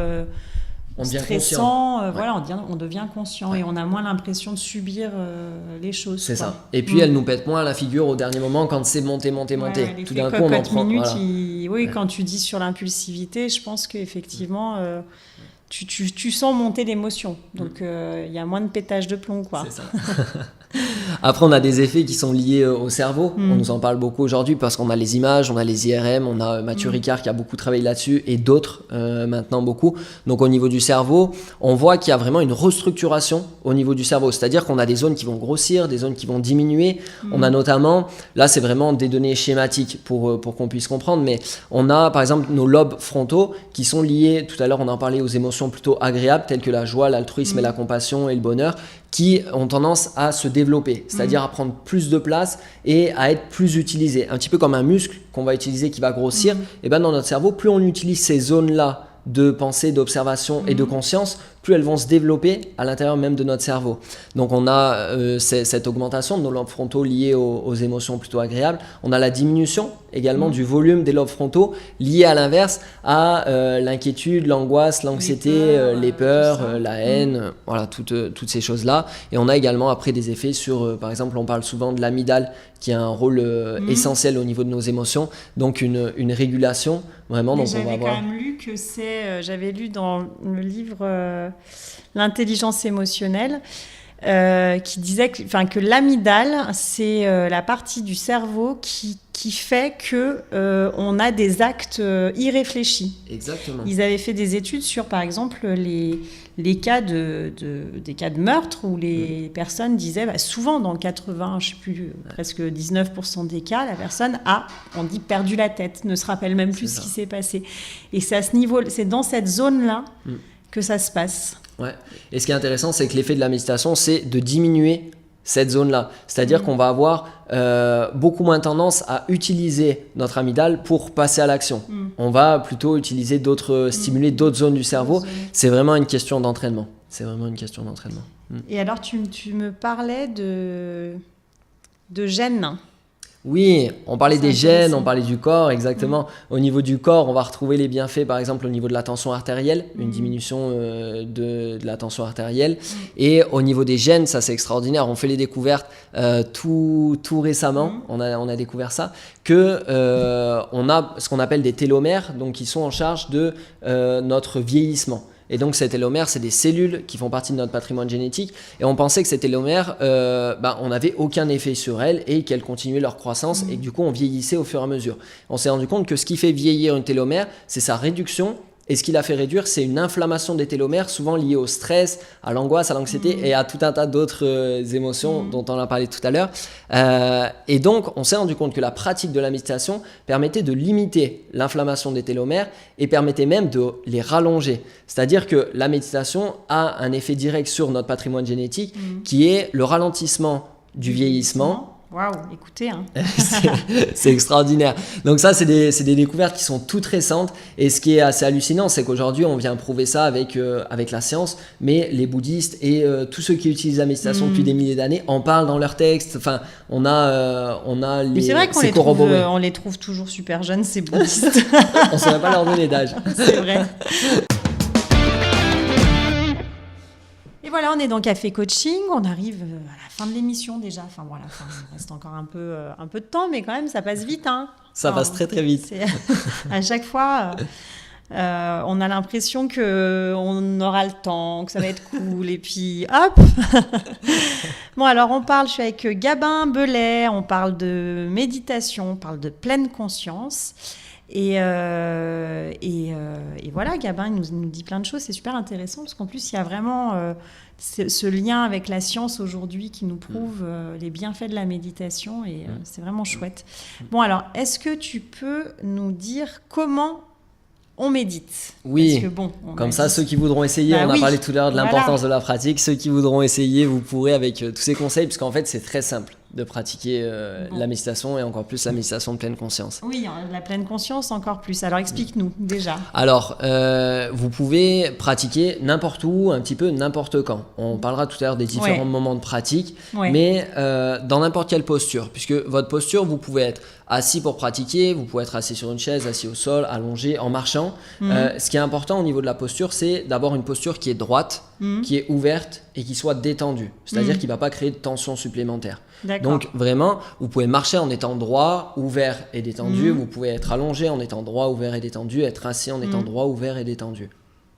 stressant, on devient conscient et on a moins l'impression de subir les choses. C'est ça. Et puis elle nous pète moins à la figure au dernier moment quand c'est monté. Tout d'un coup, on en prend. Quand tu dis sur l'impulsivité, je pense qu'effectivement, tu sens monter l'émotion. Donc il y a moins de pétage de plomb, quoi. C'est ça. Après, on a des effets qui sont liés au cerveau. On nous en parle beaucoup aujourd'hui parce qu'on a les images, on a les IRM, on a Mathieu Ricard qui a beaucoup travaillé là-dessus et d'autres maintenant beaucoup. Donc au niveau du cerveau, on voit qu'il y a vraiment une restructuration au niveau du cerveau. C'est-à-dire qu'on a des zones qui vont grossir, des zones qui vont diminuer. On a notamment, là c'est vraiment des données schématiques pour qu'on puisse comprendre, mais on a par exemple nos lobes frontaux qui sont liés, tout à l'heure on en parlait, aux émotions plutôt agréables telles que la joie, l'altruisme et la compassion et le bonheur, qui ont tendance à se développer, c'est-à-dire à prendre plus de place et à être plus utilisés. Un petit peu comme un muscle qu'on va utiliser qui va grossir, et ben dans notre cerveau, plus on utilise ces zones-là de pensée, d'observation et de conscience, plus elles vont se développer à l'intérieur même de notre cerveau. Donc on a cette augmentation de nos lobes frontaux liés aux émotions plutôt agréables. On a la diminution également du volume des lobes frontaux liés à l'inverse à l'inquiétude, l'angoisse, l'anxiété, les peurs, la haine, voilà, toutes ces choses-là. Et on a également après des effets sur, par exemple, on parle souvent de l'amygdale qui a un rôle essentiel au niveau de nos émotions, donc une régulation vraiment. Donc j'avais quand même lu que j'avais lu dans le livre L'intelligence émotionnelle qui disait que l'amygdale c'est la partie du cerveau qui fait que on a des actes irréfléchis. Exactement. Ils avaient fait des études sur par exemple les cas des cas de meurtre où les personnes disaient souvent dans 80, je sais plus, presque 19% des cas, la personne on dit perdu la tête, ne se rappelle même plus ce qui s'est passé. Et c'est à ce niveau, c'est dans cette zone-là que ça se passe. Ouais. Et ce qui est intéressant, c'est que l'effet de la méditation, c'est de diminuer cette zone-là. C'est-à-dire qu'on va avoir beaucoup moins tendance à utiliser notre amygdale pour passer à l'action. On va plutôt utiliser stimuler d'autres zones du cerveau. C'est vraiment une question d'entraînement. Et alors, tu me parlais de gènes. Oui, on parlait des gènes, on parlait du corps, exactement. Au niveau du corps, on va retrouver les bienfaits, par exemple, au niveau de la tension artérielle, une diminution de la tension artérielle. Et au niveau des gènes, ça c'est extraordinaire, on fait les découvertes tout récemment, on a découvert ça, que on a ce qu'on appelle des télomères, donc qui sont en charge de notre vieillissement. Et donc ces télomères, c'est des cellules qui font partie de notre patrimoine génétique. Et on pensait que ces télomères, on n'avait aucun effet sur elles et qu'elles continuaient leur croissance et que du coup on vieillissait au fur et à mesure. On s'est rendu compte que ce qui fait vieillir une télomère, c'est sa réduction. Et ce qui l'a fait réduire, c'est une inflammation des télomères, souvent liée au stress, à l'angoisse, à l'anxiété et à tout un tas d'autres émotions dont on a parlé tout à l'heure. Et donc, on s'est rendu compte que la pratique de la méditation permettait de limiter l'inflammation des télomères et permettait même de les rallonger. C'est-à-dire que la méditation a un effet direct sur notre patrimoine génétique qui est le ralentissement du vieillissement. Waouh, écoutez. Hein. C'est extraordinaire. Donc ça, c'est des découvertes qui sont toutes récentes. Et ce qui est assez hallucinant, c'est qu'aujourd'hui, on vient prouver ça avec la science. Mais les bouddhistes et tous ceux qui utilisent la méditation depuis des milliers d'années en parlent dans leurs textes. Enfin, on a les... Mais c'est vrai qu'on on les trouve toujours super jeunes, ces bouddhistes. On ne saurait pas leur donner d'âge. C'est vrai. Et voilà, on est dans Café Coaching, on arrive à la fin de l'émission déjà. Enfin voilà, il reste encore un peu de temps, mais quand même ça passe vite. Hein. Ça passe très très vite. À chaque fois, on a l'impression qu'on aura le temps, que ça va être cool, et puis hop. Bon alors je suis avec Gabin Belay, on parle de méditation, on parle de pleine conscience. Et voilà, Gabin nous dit plein de choses, c'est super intéressant parce qu'en plus il y a vraiment ce lien avec la science aujourd'hui qui nous prouve les bienfaits de la méditation et c'est vraiment chouette. Bon alors, est-ce que tu peux nous dire comment on médite? Oui, parce que, comme ça ceux qui voudront essayer, on a parlé tout à l'heure de l'importance de la pratique, ceux qui voudront essayer, vous pourrez avec tous ces conseils, parce qu'en fait c'est très simple de pratiquer la méditation et encore plus la méditation de pleine conscience. Oui, la pleine conscience encore plus. Alors explique-nous déjà. Alors, vous pouvez pratiquer n'importe où, un petit peu n'importe quand. On parlera tout à l'heure des différents moments de pratique, mais dans n'importe quelle posture, puisque votre posture, vous pouvez être assis pour pratiquer, vous pouvez être assis sur une chaise, assis au sol, allongé, en marchant. Ce qui est important au niveau de la posture, c'est d'avoir une posture qui est droite, qui est ouverte et qui soit détendue. C'est-à-dire qu'il ne va pas créer de tension supplémentaire. Donc vraiment, vous pouvez marcher en étant droit, ouvert et détendu. Vous pouvez être allongé en étant droit, ouvert et détendu, être assis en étant droit, ouvert et détendu.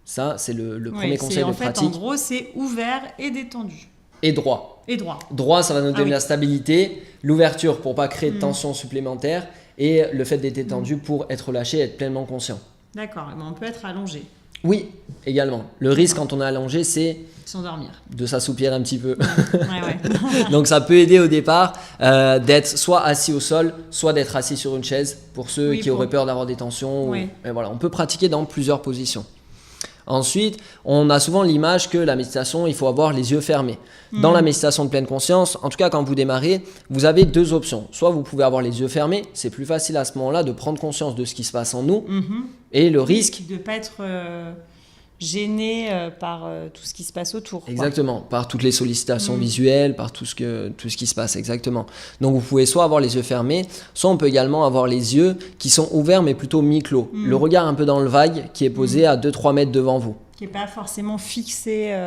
Ça, c'est le premier conseil de pratique. En gros, c'est ouvert et détendu. Et droit. Et droit. Droit, ça va nous donner la stabilité, l'ouverture pour ne pas créer de tension supplémentaire et le fait d'être détendu pour être relâché et être pleinement conscient. D'accord, mais on peut être allongé. Oui, également. Le risque quand on est allongé, c'est s'endormir, de s'assoupir un petit peu. Ouais. Donc ça peut aider au départ d'être soit assis au sol, soit d'être assis sur une chaise pour ceux qui auraient peur d'avoir des tensions. Et voilà, on peut pratiquer dans plusieurs positions. Ensuite, on a souvent l'image que la méditation, il faut avoir les yeux fermés. Dans la méditation de pleine conscience, en tout cas quand vous démarrez, vous avez deux options. Soit vous pouvez avoir les yeux fermés, c'est plus facile à ce moment-là de prendre conscience de ce qui se passe en nous. Et le risque de ne pas être gêné par tout ce qui se passe autour. Exactement, par toutes les sollicitations visuelles, par tout ce qui se passe, exactement. Donc vous pouvez soit avoir les yeux fermés, soit on peut également avoir les yeux qui sont ouverts mais plutôt mi-clos. Le regard un peu dans le vague qui est posé à 2-3 mètres devant vous. Qui n'est pas forcément fixé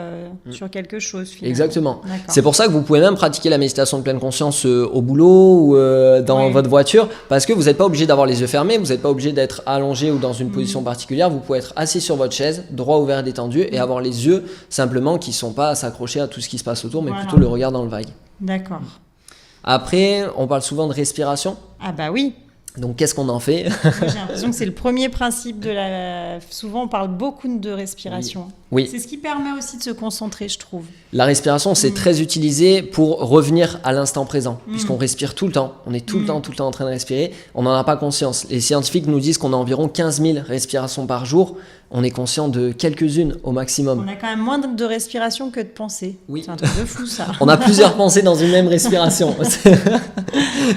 sur quelque chose, finalement. Exactement. C'est pour ça que vous pouvez même pratiquer la méditation de pleine conscience au boulot ou dans votre voiture, parce que vous n'êtes pas obligé d'avoir les yeux fermés, vous n'êtes pas obligé d'être allongé ou dans une position particulière, vous pouvez être assis sur votre chaise, droit, ouvert, détendu, et avoir les yeux simplement qui ne sont pas s'accrocher à tout ce qui se passe autour, mais plutôt le regard dans le vague. D'accord. Après, on parle souvent de respiration. Ah bah oui. Donc, qu'est-ce qu'on en fait? Moi, j'ai l'impression que c'est le premier principe de la... Souvent, on parle beaucoup de respiration. Oui. C'est ce qui permet aussi de se concentrer, je trouve. La respiration, c'est très utilisé pour revenir à l'instant présent, puisqu'on respire tout le temps. On est tout le temps en train de respirer. On n'en a pas conscience. Les scientifiques nous disent qu'on a environ 15 000 respirations par jour. On est conscient de quelques-unes au maximum. On a quand même moins de respiration que de pensées. Oui. C'est un truc de fou, ça. On a plusieurs pensées dans une même respiration.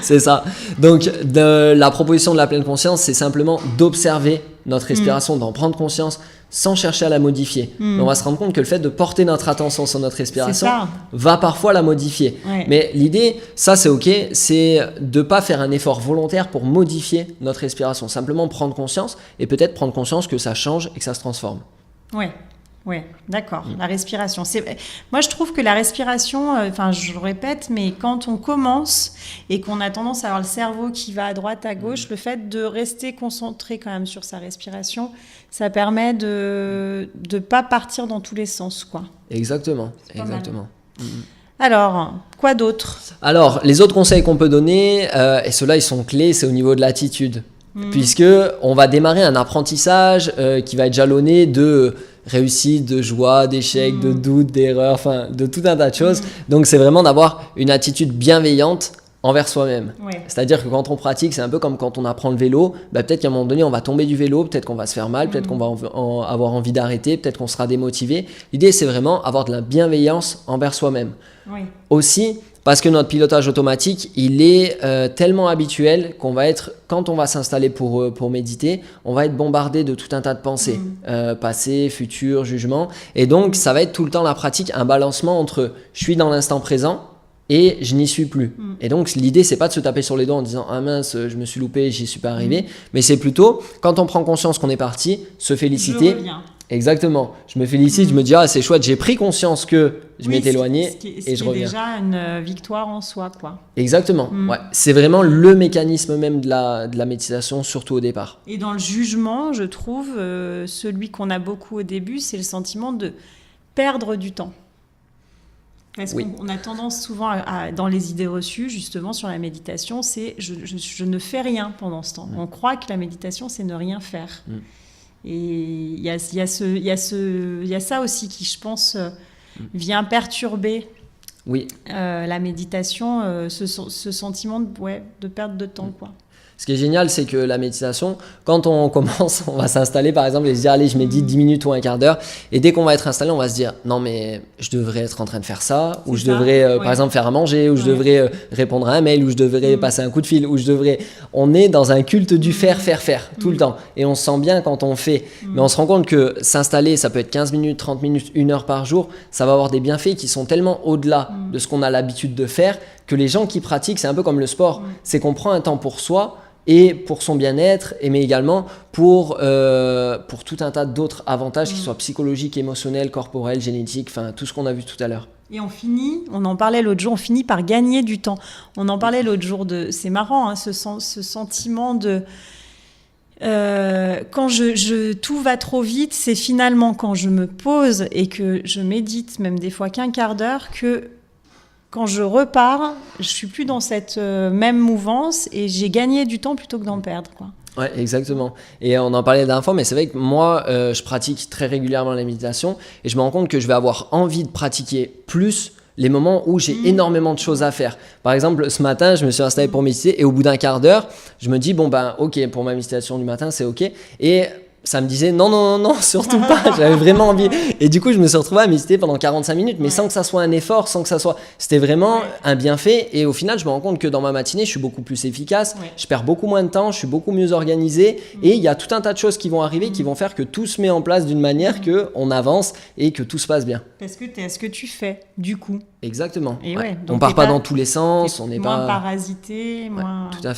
C'est ça. Donc, la proposition de la pleine conscience, c'est simplement d'observer notre respiration, d'en prendre conscience sans chercher à la modifier. On va se rendre compte que le fait de porter notre attention sur notre respiration va parfois la modifier. Mais l'idée, ça c'est ok, c'est de ne pas faire un effort volontaire pour modifier notre respiration. Simplement prendre conscience et peut-être prendre conscience que ça change et que ça se transforme. Ouais. Oui, d'accord. La respiration. Moi, je trouve que la respiration, je le répète, mais quand on commence et qu'on a tendance à avoir le cerveau qui va à droite, à gauche, le fait de rester concentré quand même sur sa respiration, ça permet de ne pas partir dans tous les sens, quoi. Exactement. Alors, quoi d'autre ? Alors, les autres conseils qu'on peut donner, et ceux-là, ils sont clés, c'est au niveau de l'attitude. Puisque on va démarrer un apprentissage qui va être jalonné de réussite, de joie, d'échecs, de doutes, d'erreurs, enfin de tout un tas de choses. Donc c'est vraiment d'avoir une attitude bienveillante envers soi-même. Ouais. C'est-à-dire que quand on pratique, c'est un peu comme quand on apprend le vélo, peut-être qu'à un moment donné, on va tomber du vélo, peut-être qu'on va se faire mal, peut-être qu'on va avoir envie d'arrêter, peut-être qu'on sera démotivé. L'idée, c'est vraiment avoir de la bienveillance envers soi-même. Oui. Aussi, parce que notre pilotage automatique, il est tellement habituel qu'on va être, quand on va s'installer pour méditer, on va être bombardé de tout un tas de pensées, passé, futur, jugement. Et donc, ça va être tout le temps la pratique, un balancement entre je suis dans l'instant présent et je n'y suis plus. Et donc, l'idée, c'est pas de se taper sur les doigts en disant « Ah mince, je me suis loupé, j'y suis pas arrivé ». Mais c'est plutôt, quand on prend conscience qu'on est parti, se féliciter. Je reviens. Exactement. Je me félicite, je me dis « Ah, c'est chouette, j'ai pris conscience que je m'étais éloigné et je reviens ». C'est déjà une victoire en soi, quoi. Exactement. Ouais. C'est vraiment le mécanisme même de la méditation, surtout au départ. Et dans le jugement, je trouve, celui qu'on a beaucoup au début, c'est le sentiment de perdre du temps. Parce qu'on a tendance souvent, dans les idées reçues, justement, sur la méditation, c'est je ne fais rien pendant ce temps. On croit que la méditation, c'est ne rien faire. Et il y a ça aussi qui, je pense, vient perturber la méditation, ce sentiment de perte de temps, quoi. Ce qui est génial, c'est que la méditation, quand on commence, on va s'installer par exemple et se dire allez, je médite 10 minutes ou un quart d'heure. Et dès qu'on va être installé, on va se dire non, mais je devrais être en train de faire ça, ou je devrais par exemple faire à manger, ou je devrais répondre à un mail, ou je devrais passer un coup de fil, ou je devrais. On est dans un culte du faire tout le temps. Et on se sent bien quand on fait. Mais on se rend compte que s'installer, ça peut être 15 minutes, 30 minutes, 1 heure par jour. Ça va avoir des bienfaits qui sont tellement au-delà de ce qu'on a l'habitude de faire que les gens qui pratiquent, c'est un peu comme le sport. C'est qu'on prend un temps pour soi. Et pour son bien-être, mais également pour tout un tas d'autres avantages, qu'ils soient psychologiques, émotionnels, corporels, génétiques, enfin tout ce qu'on a vu tout à l'heure. Et on en parlait l'autre jour, on finit par gagner du temps. On en parlait l'autre jour, c'est marrant, hein, ce sentiment de... quand tout va trop vite, c'est finalement quand je me pose et que je médite, même des fois qu'un quart d'heure, que... Quand je repars, je suis plus dans cette même mouvance et j'ai gagné du temps plutôt que d'en perdre, quoi. Ouais, exactement. Et on en parlait la dernière fois, mais c'est vrai que moi, je pratique très régulièrement la méditation et je me rends compte que je vais avoir envie de pratiquer plus les moments où j'ai énormément de choses à faire. Par exemple, ce matin, je me suis installé pour méditer et au bout d'un quart d'heure, je me dis ok, pour ma méditation du matin, c'est ok. Et ça me disait non, surtout pas, j'avais vraiment envie. Et du coup, je me suis retrouvé à méditer pendant 45 minutes, mais sans que ça soit un effort, C'était vraiment un bienfait. Et au final, je me rends compte que dans ma matinée, je suis beaucoup plus efficace, je perds beaucoup moins de temps, je suis beaucoup mieux organisé. Et il y a tout un tas de choses qui vont arriver, qui vont faire que tout se met en place d'une manière qu'on avance et que tout se passe bien. Parce que tu es à ce que tu fais, du coup. Exactement. Et on part pas dans tous les sens, on n'est pas... Moins parasité, moins... Tout à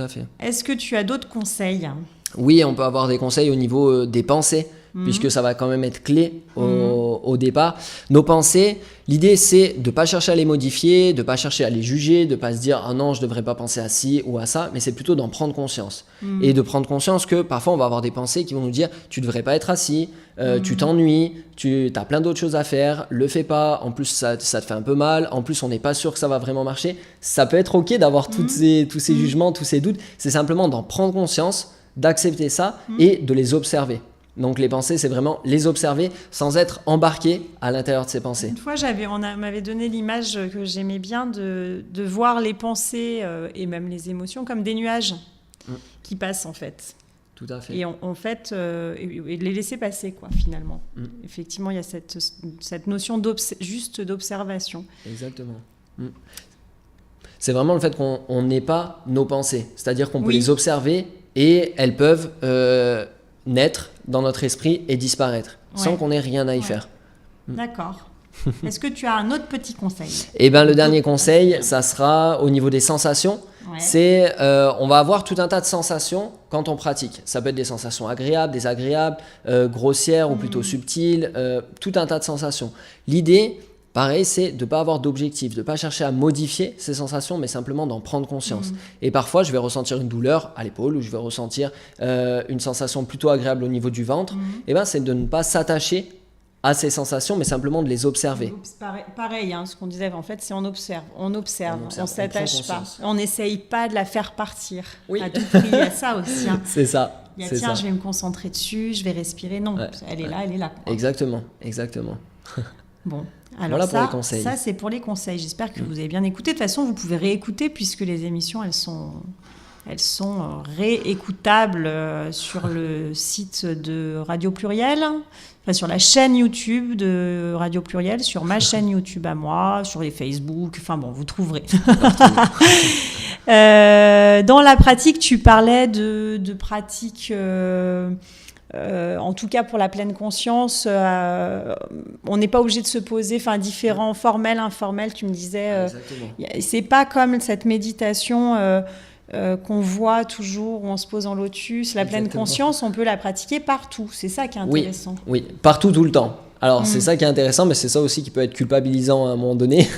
fait. Est-ce que tu as d'autres conseils ? Oui, on peut avoir des conseils au niveau des pensées, puisque ça va quand même être clé au départ. Nos pensées, l'idée c'est de ne pas chercher à les modifier, de ne pas chercher à les juger, de ne pas se dire « Ah non, je ne devrais pas penser à ci ou à ça », mais c'est plutôt d'en prendre conscience. Et de prendre conscience que parfois on va avoir des pensées qui vont nous dire « Tu ne devrais pas être assis, tu t'ennuies, tu as plein d'autres choses à faire, le fais pas, en plus ça te fait un peu mal, en plus on n'est pas sûr que ça va vraiment marcher ». Ça peut être ok d'avoir tous ces jugements, tous ces doutes, c'est simplement d'en prendre conscience, d'accepter ça et de les observer. Donc les pensées, c'est vraiment les observer sans être embarqué à l'intérieur de ces pensées. Une fois, on m'avait donné l'image que j'aimais bien de voir les pensées et même les émotions comme des nuages qui passent en fait. Tout à fait. Et en fait, et de les laisser passer quoi finalement. Effectivement, il y a cette notion juste d'observation. Exactement. C'est vraiment le fait qu'on n'ait pas nos pensées. C'est-à-dire qu'on peut les observer et elles peuvent naître dans notre esprit et disparaître sans qu'on ait rien à y faire. D'accord. Est-ce que tu as un autre petit conseil ? Eh bien, le dernier conseil, ça sera au niveau des sensations. c'est on va avoir tout un tas de sensations quand on pratique. Ça peut être des sensations agréables, désagréables, grossières ou plutôt subtiles, tout un tas de sensations. L'idée, pareil, c'est de ne pas avoir d'objectif, de ne pas chercher à modifier ces sensations, mais simplement d'en prendre conscience. Et parfois, je vais ressentir une douleur à l'épaule ou je vais ressentir une sensation plutôt agréable au niveau du ventre. Et ben, c'est de ne pas s'attacher à ces sensations, mais simplement de les observer. Pareil, ce qu'on disait, en fait, c'est on observe, on on s'attache pas, on n'essaye pas de la faire partir. Oui. À tout prix, il y a ça aussi. C'est ça. Je vais me concentrer dessus, je vais respirer. Non, elle est là. Quoi. Exactement. Bon, alors voilà pour les conseils. Ça, c'est pour les conseils. J'espère que vous avez bien écouté. De toute façon, vous pouvez réécouter puisque les émissions, elles sont réécoutables sur le site de Radio Pluriel, enfin, sur la chaîne YouTube de Radio Pluriel, sur ma chaîne YouTube à moi, sur les Facebook, enfin bon, vous trouverez. Dans la pratique, tu parlais de pratiques... en tout cas pour la pleine conscience, on n'est pas obligé de se poser, enfin différents formels, informels, tu me disais, c'est pas comme cette méditation qu'on voit toujours où on se pose en lotus. La pleine conscience, on peut la pratiquer partout, c'est ça qui est intéressant. Oui, partout, tout le temps. Alors c'est ça qui est intéressant, mais c'est ça aussi qui peut être culpabilisant à un moment donné.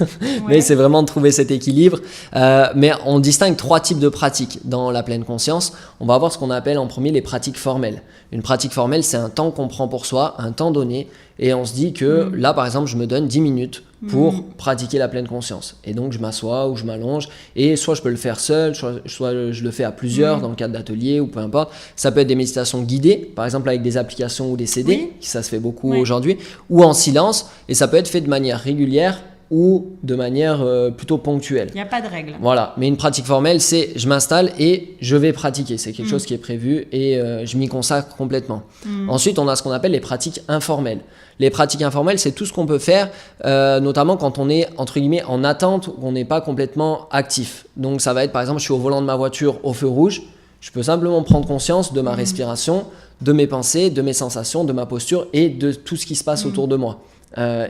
Mais c'est vraiment de trouver cet équilibre. Mais on distingue 3 types de pratiques dans la pleine conscience. On va avoir ce qu'on appelle en premier les pratiques formelles. Une pratique formelle, c'est un temps qu'on prend pour soi, un temps donné, et on se dit que là, par exemple, je me donne 10 minutes pour pratiquer la pleine conscience. Et donc je m'assois ou je m'allonge, et soit je peux le faire seul, soit je le fais à plusieurs dans le cadre d'ateliers ou peu importe. Ça peut être des méditations guidées, par exemple avec des applications ou des CD, ça se fait beaucoup aujourd'hui, ou en silence, et ça peut être fait de manière régulière ou de manière plutôt ponctuelle. Il n'y a pas de règle. Voilà, mais une pratique formelle, c'est je m'installe et je vais pratiquer. C'est quelque chose qui est prévu et je m'y consacre complètement. Ensuite, on a ce qu'on appelle les pratiques informelles. Les pratiques informelles, c'est tout ce qu'on peut faire, notamment quand on est, entre guillemets, en attente ou on n'est pas complètement actif. Donc ça va être, par exemple, je suis au volant de ma voiture au feu rouge, je peux simplement prendre conscience de ma respiration, de mes pensées, de mes sensations, de ma posture et de tout ce qui se passe autour de moi.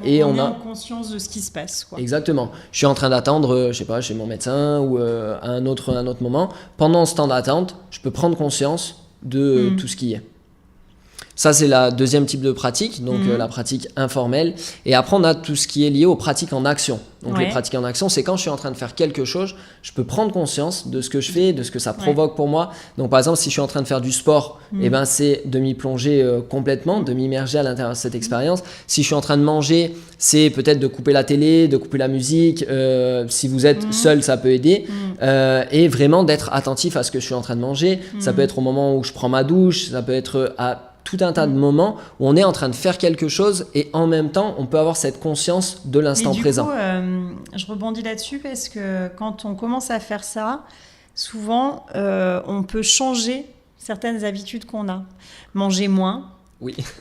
Et on a conscience de ce qui se passe, quoi. Exactement. Je suis en train d'attendre, je sais pas, chez mon médecin ou à un autre moment. Pendant ce temps d'attente, je peux prendre conscience de tout ce qui est. Ça, c'est la deuxième type de pratique, donc la pratique informelle. Et après, on a tout ce qui est lié aux pratiques en action. Donc les pratiques en action, c'est quand je suis en train de faire quelque chose, je peux prendre conscience de ce que je fais, de ce que ça provoque pour moi. Donc par exemple, si je suis en train de faire du sport, eh ben, c'est de m'y plonger complètement, de m'immerger à l'intérieur de cette expérience. Si je suis en train de manger, c'est peut-être de couper la télé, de couper la musique. Si vous êtes seul, ça peut aider. Et vraiment d'être attentif à ce que je suis en train de manger. Ça peut être au moment où je prends ma douche, ça peut être à tout un tas de moments où on est en train de faire quelque chose et en même temps, on peut avoir cette conscience de l'instant présent. Coup, je rebondis là-dessus parce que quand on commence à faire ça, souvent, on peut changer certaines habitudes qu'on a. Manger moins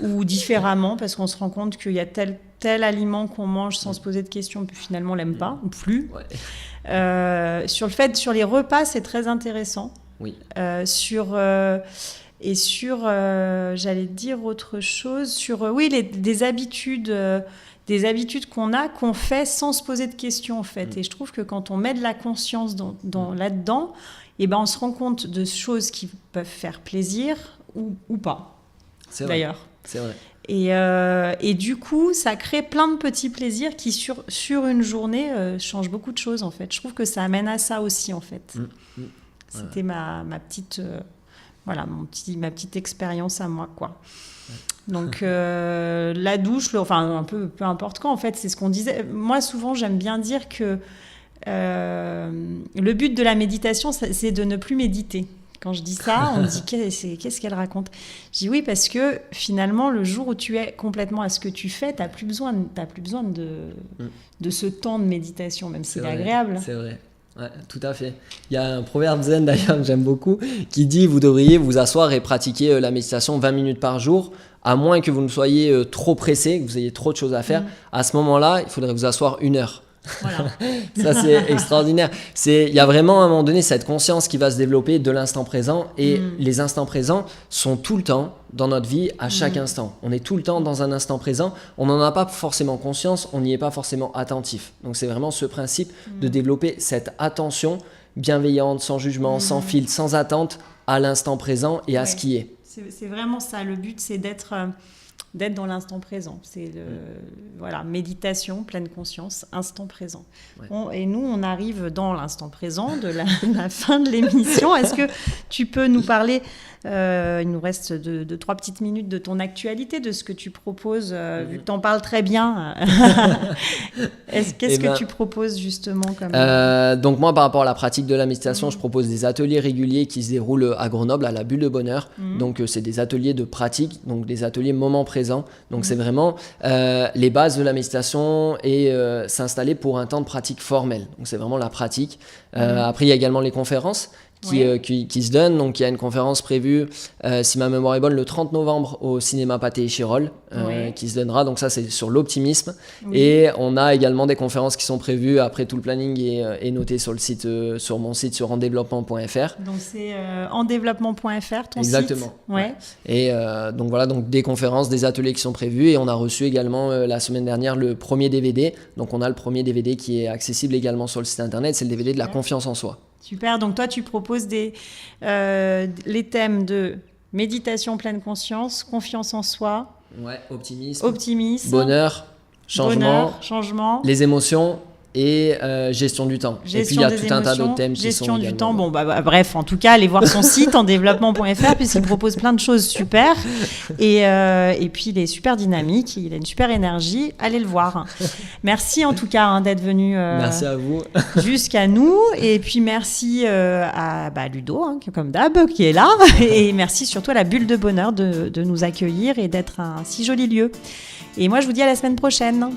ou différemment parce qu'on se rend compte qu'il y a tel aliment qu'on mange sans se poser de questions, puis finalement on l'aime pas ou plus. Sur les repas, c'est très intéressant. Et sur, j'allais dire autre chose, sur des habitudes qu'on fait sans se poser de questions en fait. Et je trouve que quand on met de la conscience là-dedans, et ben on se rend compte de choses qui peuvent faire plaisir ou pas. C'est d'ailleurs. C'est vrai. Et du coup, ça crée plein de petits plaisirs qui sur une journée changent beaucoup de choses en fait. Je trouve que ça amène à ça aussi en fait. C'était ma petite voilà, ma petite expérience à moi, quoi. Donc, la douche, un peu importe quand, en fait, c'est ce qu'on disait. Moi, souvent, j'aime bien dire que le but de la méditation, c'est de ne plus méditer. Quand je dis ça, on me dit qu'est-ce qu'elle raconte ? Je dis oui, parce que finalement, le jour où tu es complètement à ce que tu fais, tu n'as plus besoin de ce temps de méditation, même si c'est agréable. C'est vrai. Ouais, tout à fait. Il y a un proverbe zen d'ailleurs que j'aime beaucoup qui dit vous devriez vous asseoir et pratiquer la méditation 20 minutes par jour, à moins que vous ne soyez trop pressé, que vous ayez trop de choses à faire. À ce moment-là, il faudrait vous asseoir 1 heure. Voilà. Ça, c'est extraordinaire. Il y a vraiment à un moment donné cette conscience qui va se développer de l'instant présent et les instants présents sont tout le temps dans notre vie, à chaque instant. On est tout le temps dans un instant présent. On n'en a pas forcément conscience, on n'y est pas forcément attentif. Donc c'est vraiment ce principe de développer cette attention bienveillante, sans jugement, sans filtre, sans attente, à l'instant présent et à ce qui est. C'est vraiment ça, le but c'est d'être dans l'instant présent. C'est voilà, méditation, pleine conscience, instant présent. Ouais. Et nous, on arrive dans l'instant présent de la fin de l'émission. Est-ce que tu peux nous parler, il nous reste de 3 petites minutes, de ton actualité, de ce que tu proposes, vu que tu en parles très bien. Qu'est-ce que tu proposes justement comme... Donc moi, par rapport à la pratique de la méditation, je propose des ateliers réguliers qui se déroulent à Grenoble, à la Bulle de Bonheur. Donc c'est des ateliers de pratique, donc des ateliers moment présent. Donc c'est vraiment les bases de la méditation et s'installer pour un temps de pratique formel. Donc c'est vraiment la pratique. Après il y a également les conférences qui se donnent. Donc il y a une conférence prévue, si ma mémoire est bonne, le 30 novembre au cinéma Pathé et Chirol, qui se donnera. Donc ça c'est sur l'optimisme. Et on a également des conférences qui sont prévues. Après tout le planning est noté sur le site, sur mon site, sur endéveloppement.fr. Donc c'est endéveloppement.fr ton Exactement. site. Ouais. Et donc voilà, donc des conférences, des ateliers qui sont prévus. Et on a reçu également la semaine dernière le premier DVD. Donc on a le premier DVD qui est accessible également sur le site internet. C'est le DVD de la confiance en soi. Super, donc toi tu proposes les thèmes de méditation pleine conscience, confiance en soi, optimisme, bonheur, changement, les émotions et gestion du temps. Et puis il y a tout un tas d'autres thèmes qui sont gestion du temps. Bon, bref, en tout cas, allez voir son site endéveloppement.fr puisqu'il propose plein de choses super. Et puis, il est super dynamique, il a une super énergie. Allez le voir. Merci en tout cas d'être venu merci à vous. Jusqu'à nous. Et puis, merci à Ludo, comme d'hab, qui est là. Et merci surtout à la Bulle de Bonheur de nous accueillir et d'être un si joli lieu. Et moi, je vous dis à la semaine prochaine.